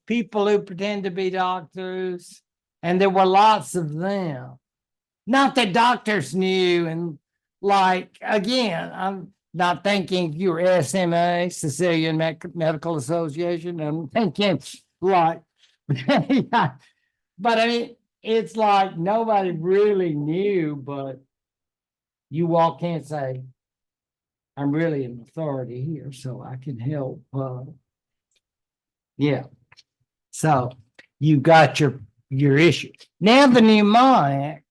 People who pretend to be doctors. And there were lots of them. Not that doctors knew. And like, again, I'm not thinking you're SMA, Sicilian Medical Association. I'm thinking like, but I mean, it's like nobody really knew, but you all can't say, I'm really an authority here, so I can help. Yeah. So you got your issue. Now the mnemonic,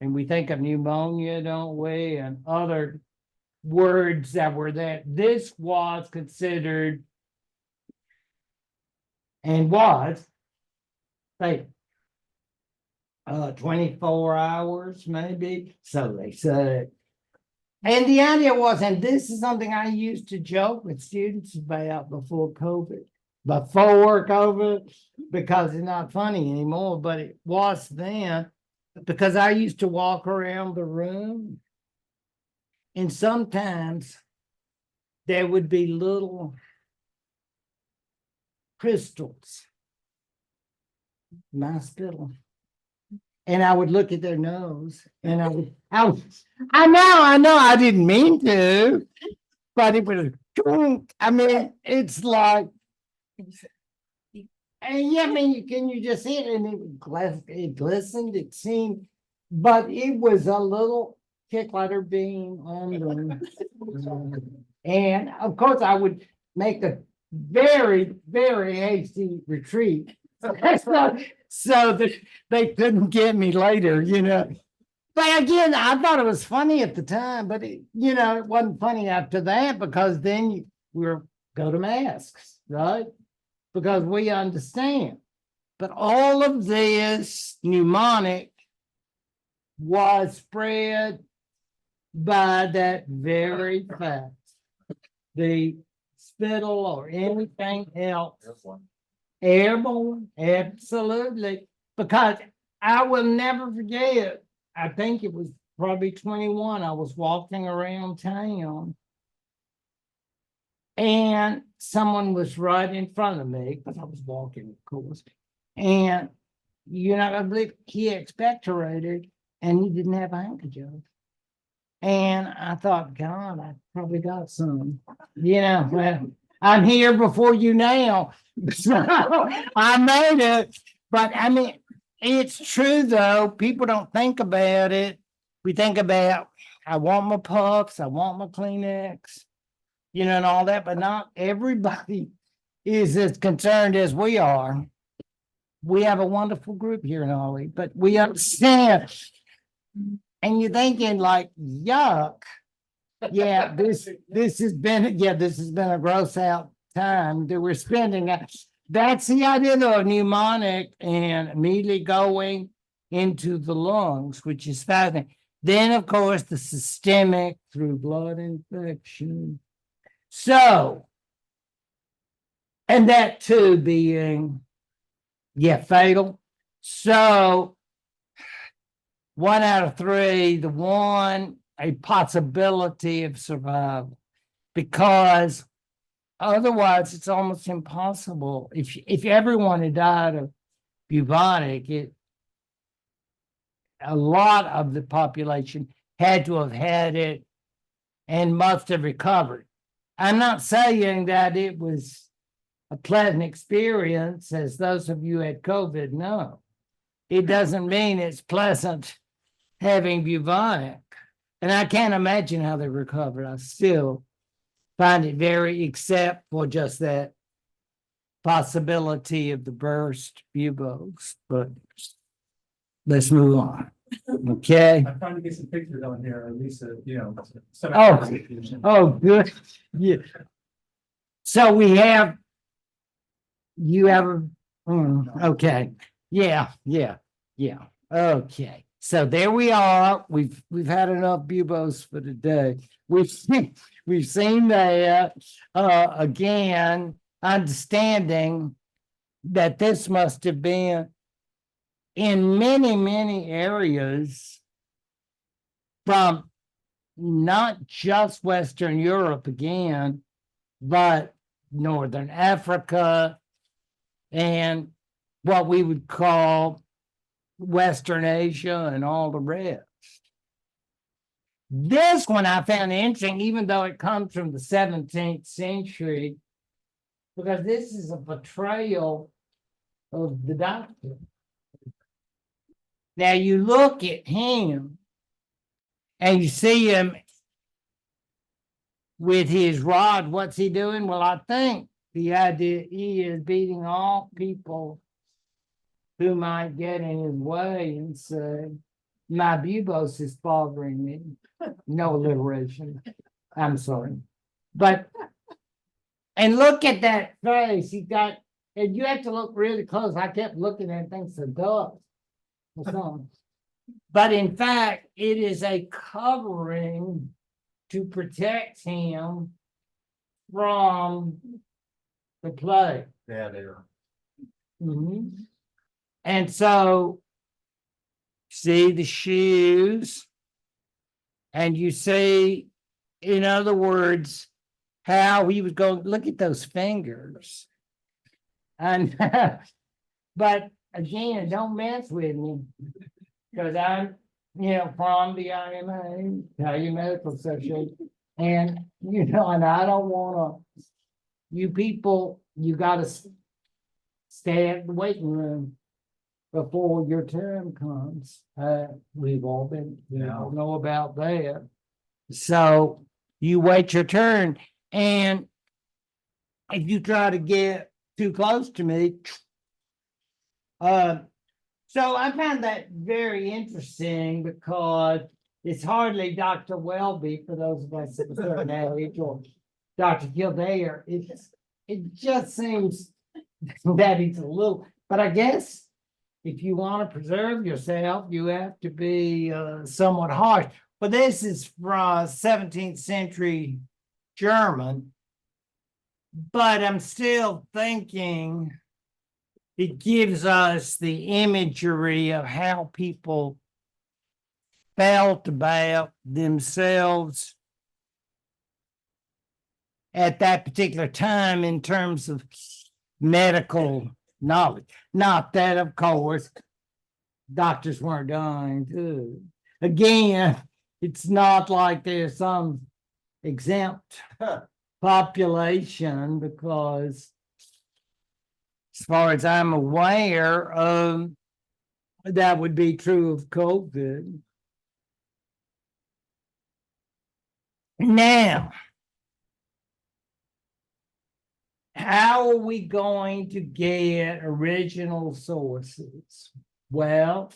and we think of pneumonia, don't we? And other words that were that this was considered and was fatal. 24 hours, maybe. So they said. And the idea was, and this is something I used to joke with students about before COVID, because it's not funny anymore, but it was then, because I used to walk around the room, and sometimes there would be little crystals in my spittle. And I would look at their nose, and I know, I didn't mean to, but it was, I mean, it's like, and yeah, I mean, you just see it, and it glistened, it seemed, but it was a little Kicklighter beam on them. And of course, I would make a very, very hasty retreat. So that they couldn't get me later, you know. But again, I thought it was funny at the time, but it wasn't funny after that because then we're go to masks, right? Because we understand. But all of this pneumonic was spread by that very fact. The spittle or anything else. Airborne, absolutely. Because I will never forget, I think it was probably 21. I was walking around town. And someone was right in front of me, because I was walking, of course. And you're not gonna believe he expectorated and he didn't have a handkerchief. And I thought, God, I probably got some. Well, I'm here before you now. So I made it. But I mean, it's true though. People don't think about it. We think about, I want my puffs, I want my Kleenex, and all that, but not everybody is as concerned as we are. We have a wonderful group here in Ollie, but we understand. And you're thinking like, yuck. Yeah, this has been a gross out time that we're spending. That's the idea of pneumonic and immediately going into the lungs, which is fascinating. Then, of course, the systemic through blood infection. So, and that too being, fatal. So, 1 out of 3, a possibility of survival, because otherwise it's almost impossible. If everyone had died of bubonic, a lot of the population had to have had it and must have recovered. I'm not saying that it was a pleasant experience, as those of you had COVID know. It doesn't mean it's pleasant having bubonic. And I can't imagine how they recovered. I still find it very, except for just that possibility of the burst buboes. But let's move on. Okay. I'm trying to get some pictures on here, at least, some. Oh, good. Yeah. So you have, okay. Yeah. Okay. So there we are. We've had enough buboes for today. We've seen that again, understanding that this must have been in many, many areas from not just Western Europe again, but Northern Africa and what we would call Western Asia and all the rest. This one I found interesting, even though it comes from the 17th century, because this is a portrayal of the doctor. Now you look at him and you see him with his rod. What's he doing? Well, I think the idea is beating all people who might get in his way and say, my bubos is bothering me. No alliteration. I'm sorry. But, and look at that face. And you have to look really close. I kept looking at things, a dove or something. But in fact, it is a covering to protect him from the plague. Yeah, they are. Mhm. And so, see the shoes, and you see, in other words, how he was going, look at those fingers. And, but again, don't mess with me, because I'm, from the IMA, Italian Medical Association, and, and I don't want to, you people, you got to stay at the waiting room before your term comes. We all know about that. So you wait your turn. And if you try to get too close to me. So I found that very interesting because it's hardly Dr. Welby for those of us at a certain age or Dr. Kildare. It just seems that he's a little, but I guess if you want to preserve yourself, you have to be somewhat harsh. But this is from 17th century German. But I'm still thinking it gives us the imagery of how people felt about themselves at that particular time in terms of medical knowledge. Not that, of course, doctors weren't dying too. Again, it's not like there's some exempt population because as far as I'm aware, that would be true of COVID. Now, how are we going to get original sources? Well,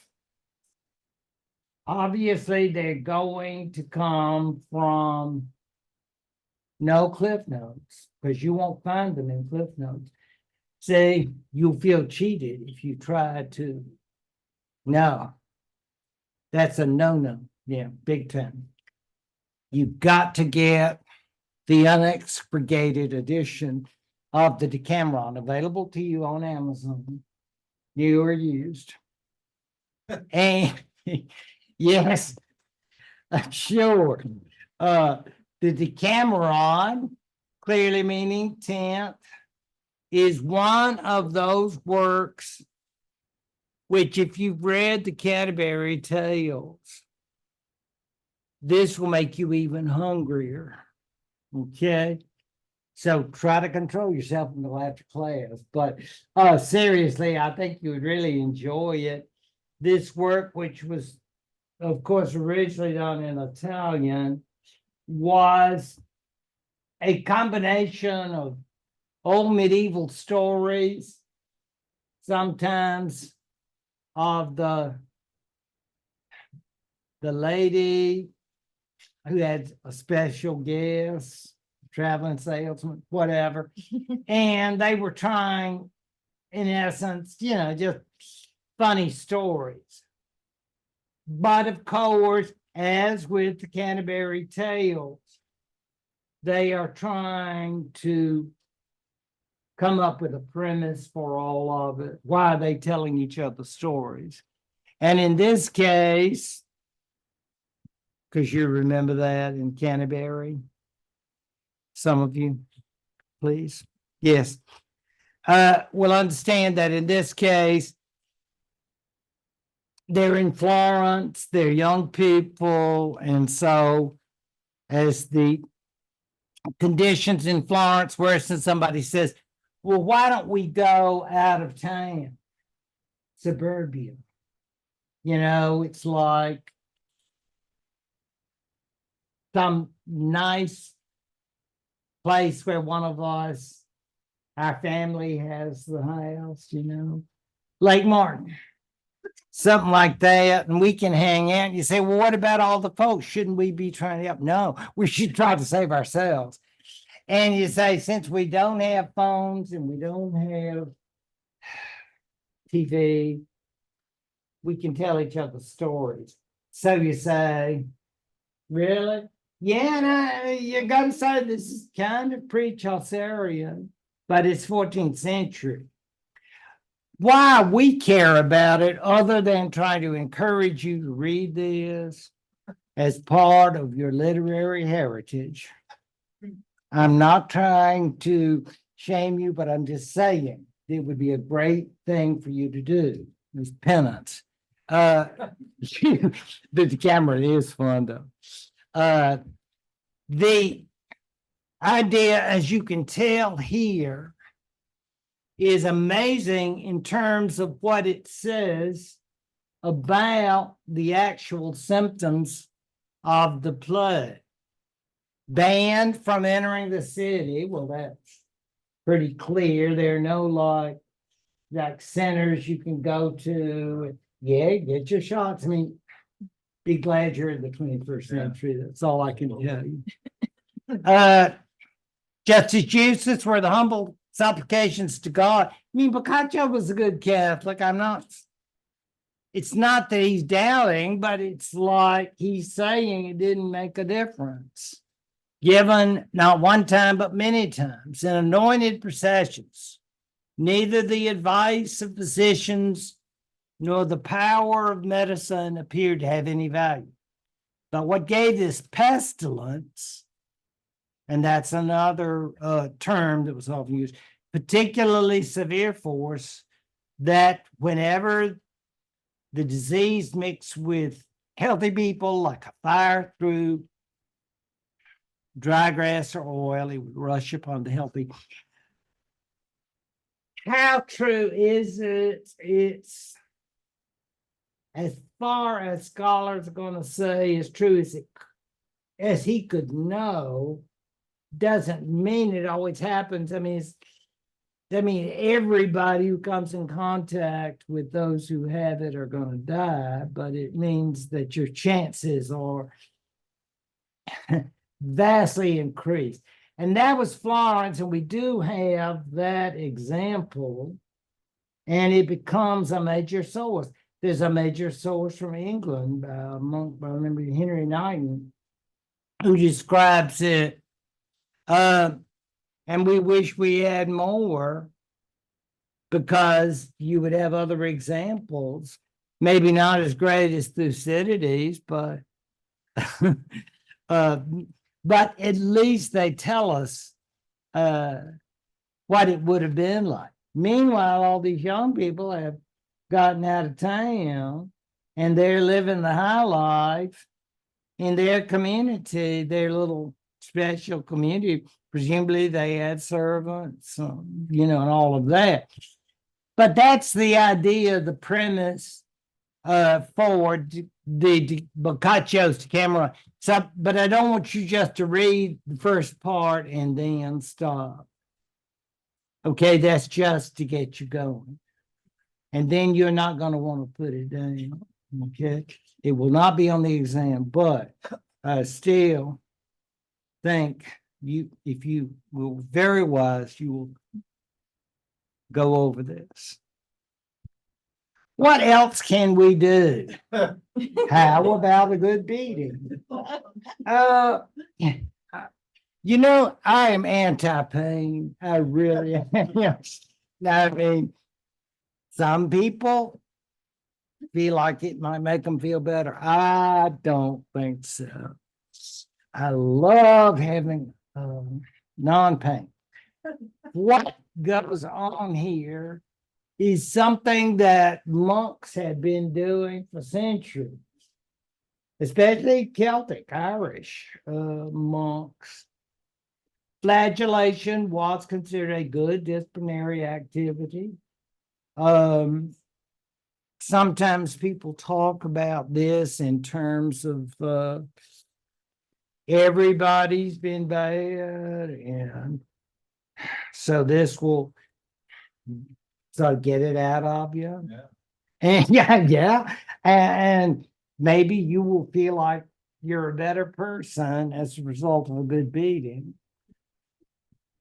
obviously they're going to come from no Cliff Notes, because you won't find them in Cliff Notes. See, you'll feel cheated if you try to. No, that's a no-no. Yeah, big time. You've got to get the unexpurgated edition of the Decameron available to you on Amazon, new or used. And yes, sure. The Decameron, clearly meaning 10th, is one of those works which, if you've read the Canterbury Tales, this will make you even hungrier. Okay? So try to control yourself until after class. But seriously, I think you would really enjoy it. This work, which was, of course, originally done in Italian, was a combination of old medieval stories, sometimes of the lady who had a special guest, traveling salesman, whatever. And they were trying, in essence, just funny stories. But of course, as with the Canterbury Tales, they are trying to come up with a premise for all of it. Why are they telling each other stories? And in this case, because you remember that in Canterbury, some of you, please. Yes. Will understand that in this case, they're in Florence, they're young people, and so as the conditions in Florence worsen, somebody says, well, why don't we go out of town? Suburbia. It's like some nice place where one of us, our family has the house, Lake Martin, something like that, and we can hang out. You say, well, what about all the folks? Shouldn't we be trying to help? No, we should try to save ourselves. And you say, since we don't have phones and we don't have TV, we can tell each other stories. So you say, really? Yeah, and you're going to say this is kind of pre-Chaucerian, but it's 14th century. Why we care about it, other than trying to encourage you to read this as part of your literary heritage. I'm not trying to shame you, but I'm just saying it would be a great thing for you to do. It's penance. The camera is fun though. The idea, as you can tell here, is amazing in terms of what it says about the actual symptoms of the plague. Banned from entering the city. Well, that's pretty clear. There are no like centers you can go to. Yeah, get your shots. I mean, be glad you're in the 21st century. That's all I can tell you. Just as useless were the humble supplications to God. I mean, Boccaccio was a good Catholic. It's not that he's doubting, but it's like he's saying it didn't make a difference. Given not one time, but many times in anointed processions, neither the advice of physicians nor the power of medicine appeared to have any value. But what gave this pestilence, and that's another term that was often used, particularly severe force, that whenever the disease mixed with healthy people, like a fire through dry grass or oil, it would rush upon the healthy. How true is it? It's as far as scholars are going to say as true as he could know, doesn't mean it always happens. I mean, everybody who comes in contact with those who have it are going to die, but it means that your chances are vastly increased. And that was Florence, and we do have that example, and it becomes a major source. There's a major source from England by a monk by the name of Henry Knighton, who describes it. And we wish we had more, because you would have other examples, maybe not as great as Thucydides, but but at least they tell us what it would have been like. Meanwhile, all these young people have gotten out of town and they're living the high life in their community, their little special community. Presumably they had servants, and all of that. But that's the idea, the premise for the Boccaccio's Decameron. So, but I don't want you just to read the first part and then stop. Okay, that's just to get you going. And then you're not going to want to put it down. Okay, it will not be on the exam, but I still think if you will very wise, you will go over this. What else can we do? How about a good beating? I am anti-pain. I really am. I mean, some people feel like it might make them feel better. I don't think so. I love having non-pain. What goes on here is something that monks had been doing for centuries, especially Celtic, Irish monks. Flagellation was considered a good disciplinary activity. Sometimes people talk about this in terms of everybody's been bad, and so this will get it out of you. And and maybe you will feel like you're a better person as a result of a good beating.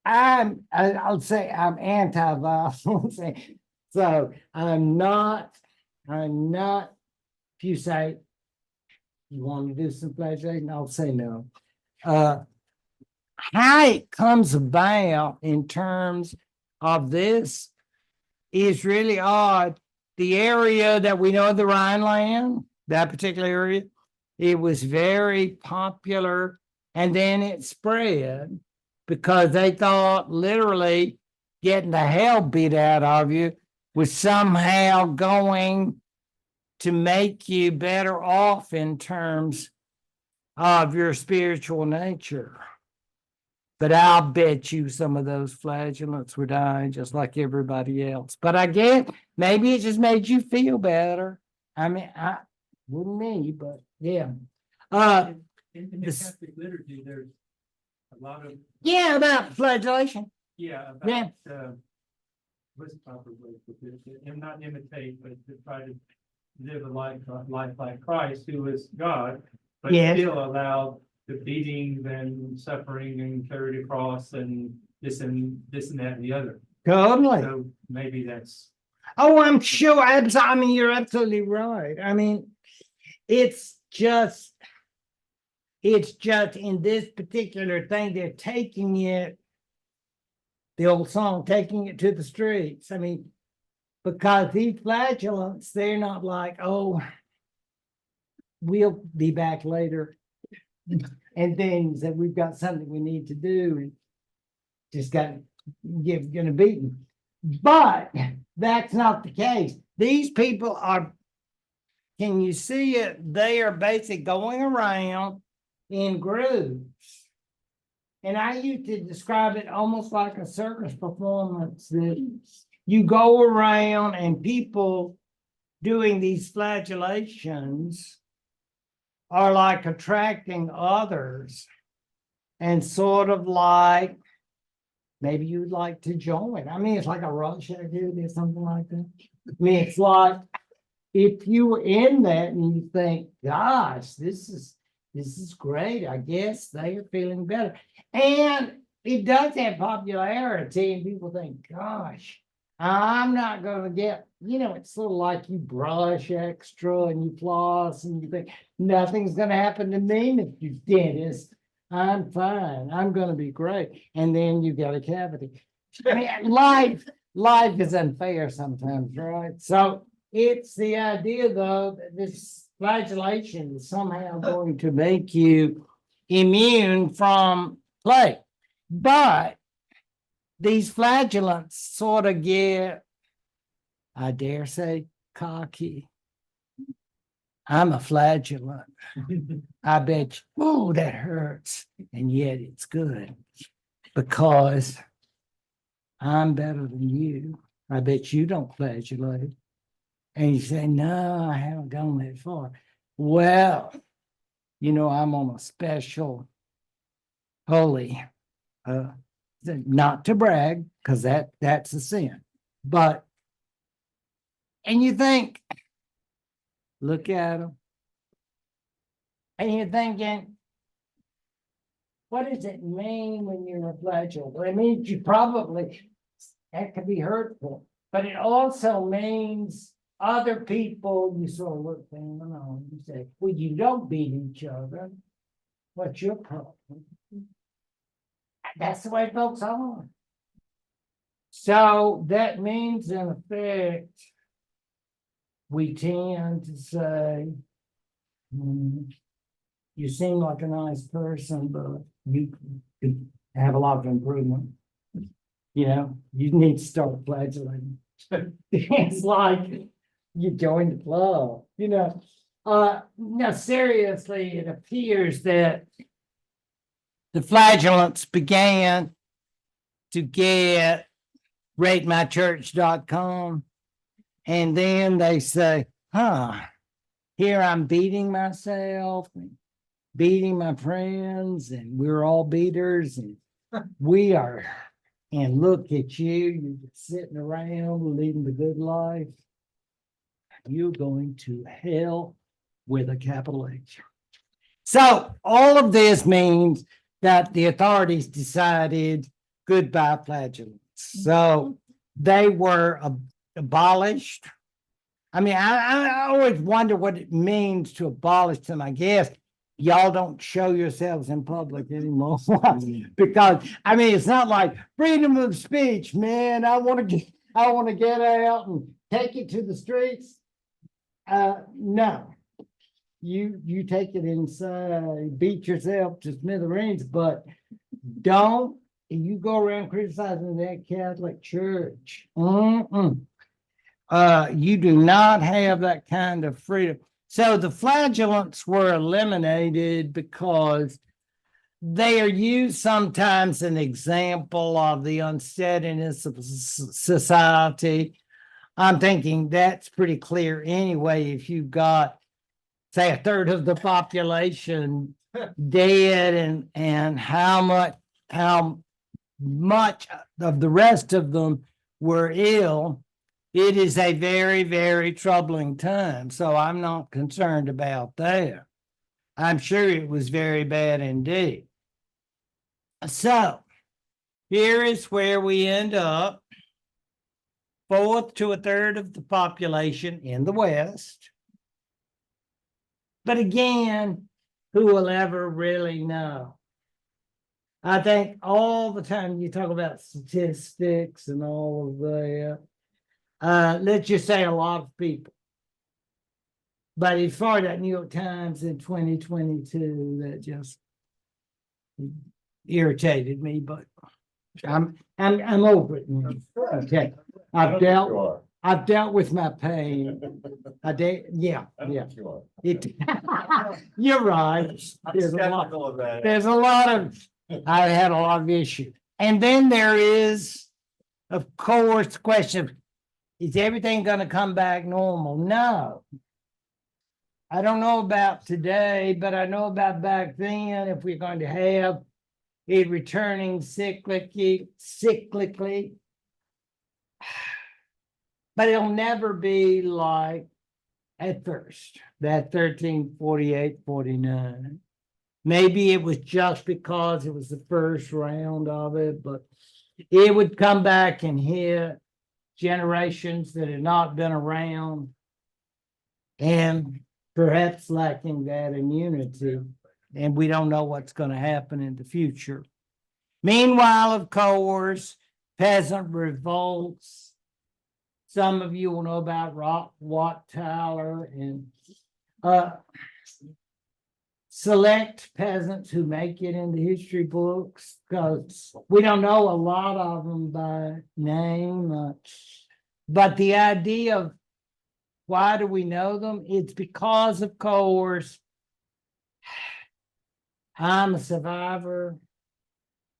I'll say I'm anti-violence. So I'm not, if you say you want to do some flagellation, I'll say no. How it comes about in terms of this is really odd. The area that we know, the Rhineland, that particular area, it was very popular, and then it spread because they thought literally getting the hell beat out of you was somehow going to make you better off in terms of your spiritual nature. But I'll bet you some of those flagellants were dying just like everybody else. But I guess maybe it just made you feel better. I mean, wouldn't me, but yeah. In the Catholic liturgy, there's a lot of About flagellation. Yeah, Yeah. about, what's the proper way to put it? And not imitate, but to try to live a life like Christ, who is God, but Yes. still allowed the beatings and suffering and carried across and this and that and the other. Totally. So maybe that's, Oh, I'm sure. I mean, you're absolutely right. I mean, it's just in this particular thing, they're taking it, the old song, taking it to the streets. I mean, because these flagellants, they're not like, oh, we'll be back later. And then that we've got something we need to do and just got gonna beat them. But that's not the case. These people are, can you see it? They are basically going around in groups. And I used to describe it almost like a circus performance that you go around and people doing these flagellations are like attracting others and sort of like maybe you'd like to join. I mean, it's like a rush activity or something like that. I mean, it's like if you were in that and you think, gosh, this is great. I guess they are feeling better. And it does have popularity, and people think, gosh, I'm not going to get, it's sort of like you brush extra and you floss and you think nothing's going to happen to me, Mr. Dentist. I'm fine. I'm going to be great. And then you get a cavity. I mean, life is unfair sometimes, right? So it's the idea, though, that this flagellation is somehow going to make you immune from plague. But these flagellants sort of get, I dare say, cocky. I'm a flagellant. I bet you, oh, that hurts. And yet it's good because I'm better than you. I bet you don't flagellate. And you say, no, I haven't gone that far. Well, I'm on a special holy, not to brag, because that's a sin. But, and you think, look at them. And you're thinking, what does it mean when you're a flagellant? Well, it means you probably, that could be hurtful, but it also means other people, you sort of look things on, you say, well, you don't beat each other. What's your problem? That's the way folks are. So that means, in effect, we tend to say, you seem like a nice person, but you could have a lot of improvement. You need to start flagellating. It's like you join the club, Now, seriously, it appears that the flagellants began to get ratemychurch.com, and then they say, here I'm beating myself, and beating my friends, and we're all beaters, and we are, and look at you, you're just sitting around leading the good life. You're going to hell with a capital H. So all of this means that the authorities decided goodbye flagellants. So they were abolished. I mean, I always wonder what it means to abolish them. I guess y'all don't show yourselves in public anymore. Because I mean, it's not like freedom of speech, man. I want to get out and take it to the streets. No, you take it inside, beat yourself to smithereens, but don't you go around criticizing that Catholic Church. You do not have that kind of freedom. So the flagellants were eliminated because they are used sometimes an example of the unsteadiness of society. I'm thinking that's pretty clear anyway. If you've got, say, a third of the population dead, and how much of the rest of them were ill, it is a very, very troubling time. So I'm not concerned about that. I'm sure it was very bad indeed. So here is where we end up. Fourth to a third of the population in the West. But again, who will ever really know? I think all the time you talk about statistics and all of that, let's just say a lot of people. But as far as that New York Times in 2022, that just irritated me, but I'm over it now. Okay. I've dealt with my pain. I did, yeah. It, you're right. There's a lot of, I had a lot of issues. And then there is, of course, the question of, is everything going to come back normal? No. I don't know about today, but I know about back then, if we're going to have it returning cyclically, but it'll never be like at first, that 1348, 49. Maybe it was just because it was the first round of it, but it would come back and hit generations that had not been around and perhaps lacking that immunity. And we don't know what's going to happen in the future. Meanwhile, of course, peasant revolts. Some of you will know about Wat Tyler and select peasants who make it in the history books, because we don't know a lot of them by name. But the idea of why do we know them? It's because, of course, I'm a survivor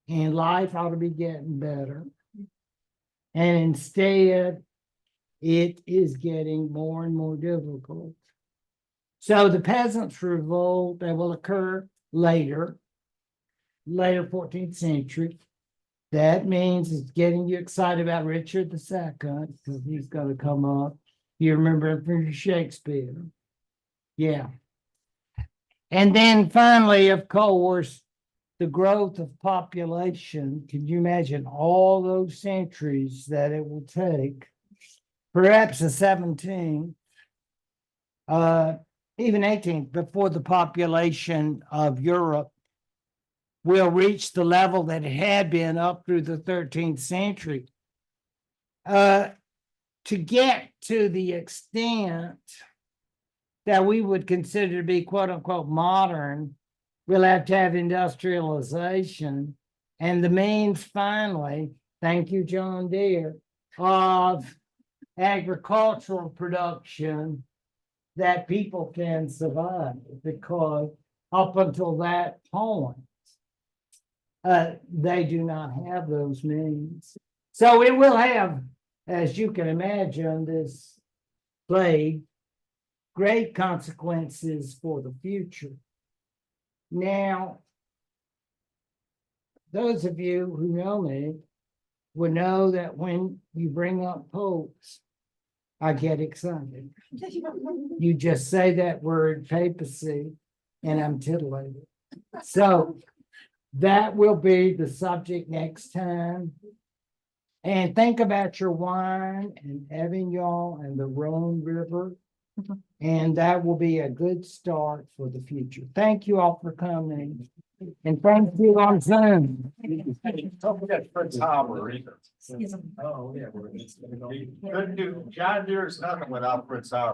and life ought to be getting better. And instead, it is getting more and more difficult. So the peasants' revolt that will occur later 14th century. That means it's getting you excited about Richard II, because he's going to come up. You remember him from Shakespeare. Yeah. And then finally, of course, the growth of population. Can you imagine all those centuries that it will take? Perhaps the 17th, even 18th, before the population of Europe will reach the level that it had been up through the 13th century. To get to the extent that we would consider to be quote unquote modern, we'll have to have industrialization and the means finally, thank you, John Deere, of agricultural production that people can survive, because up until that point, they do not have those means. So it will have, as you can imagine, this plague, great consequences for the future. Now, those of you who know me would know that when you bring up popes, I get excited. You just say that word papacy and I'm titillated. So that will be the subject next time. And think about your wine and Avignon and the Rhone River. And that will be a good start for the future. Thank you all for coming. And thank you on Zoom. Don't forget Fritz Haber either. Excuse me. Oh, yeah. Good news. John Deere's nothing without Fritz Haber.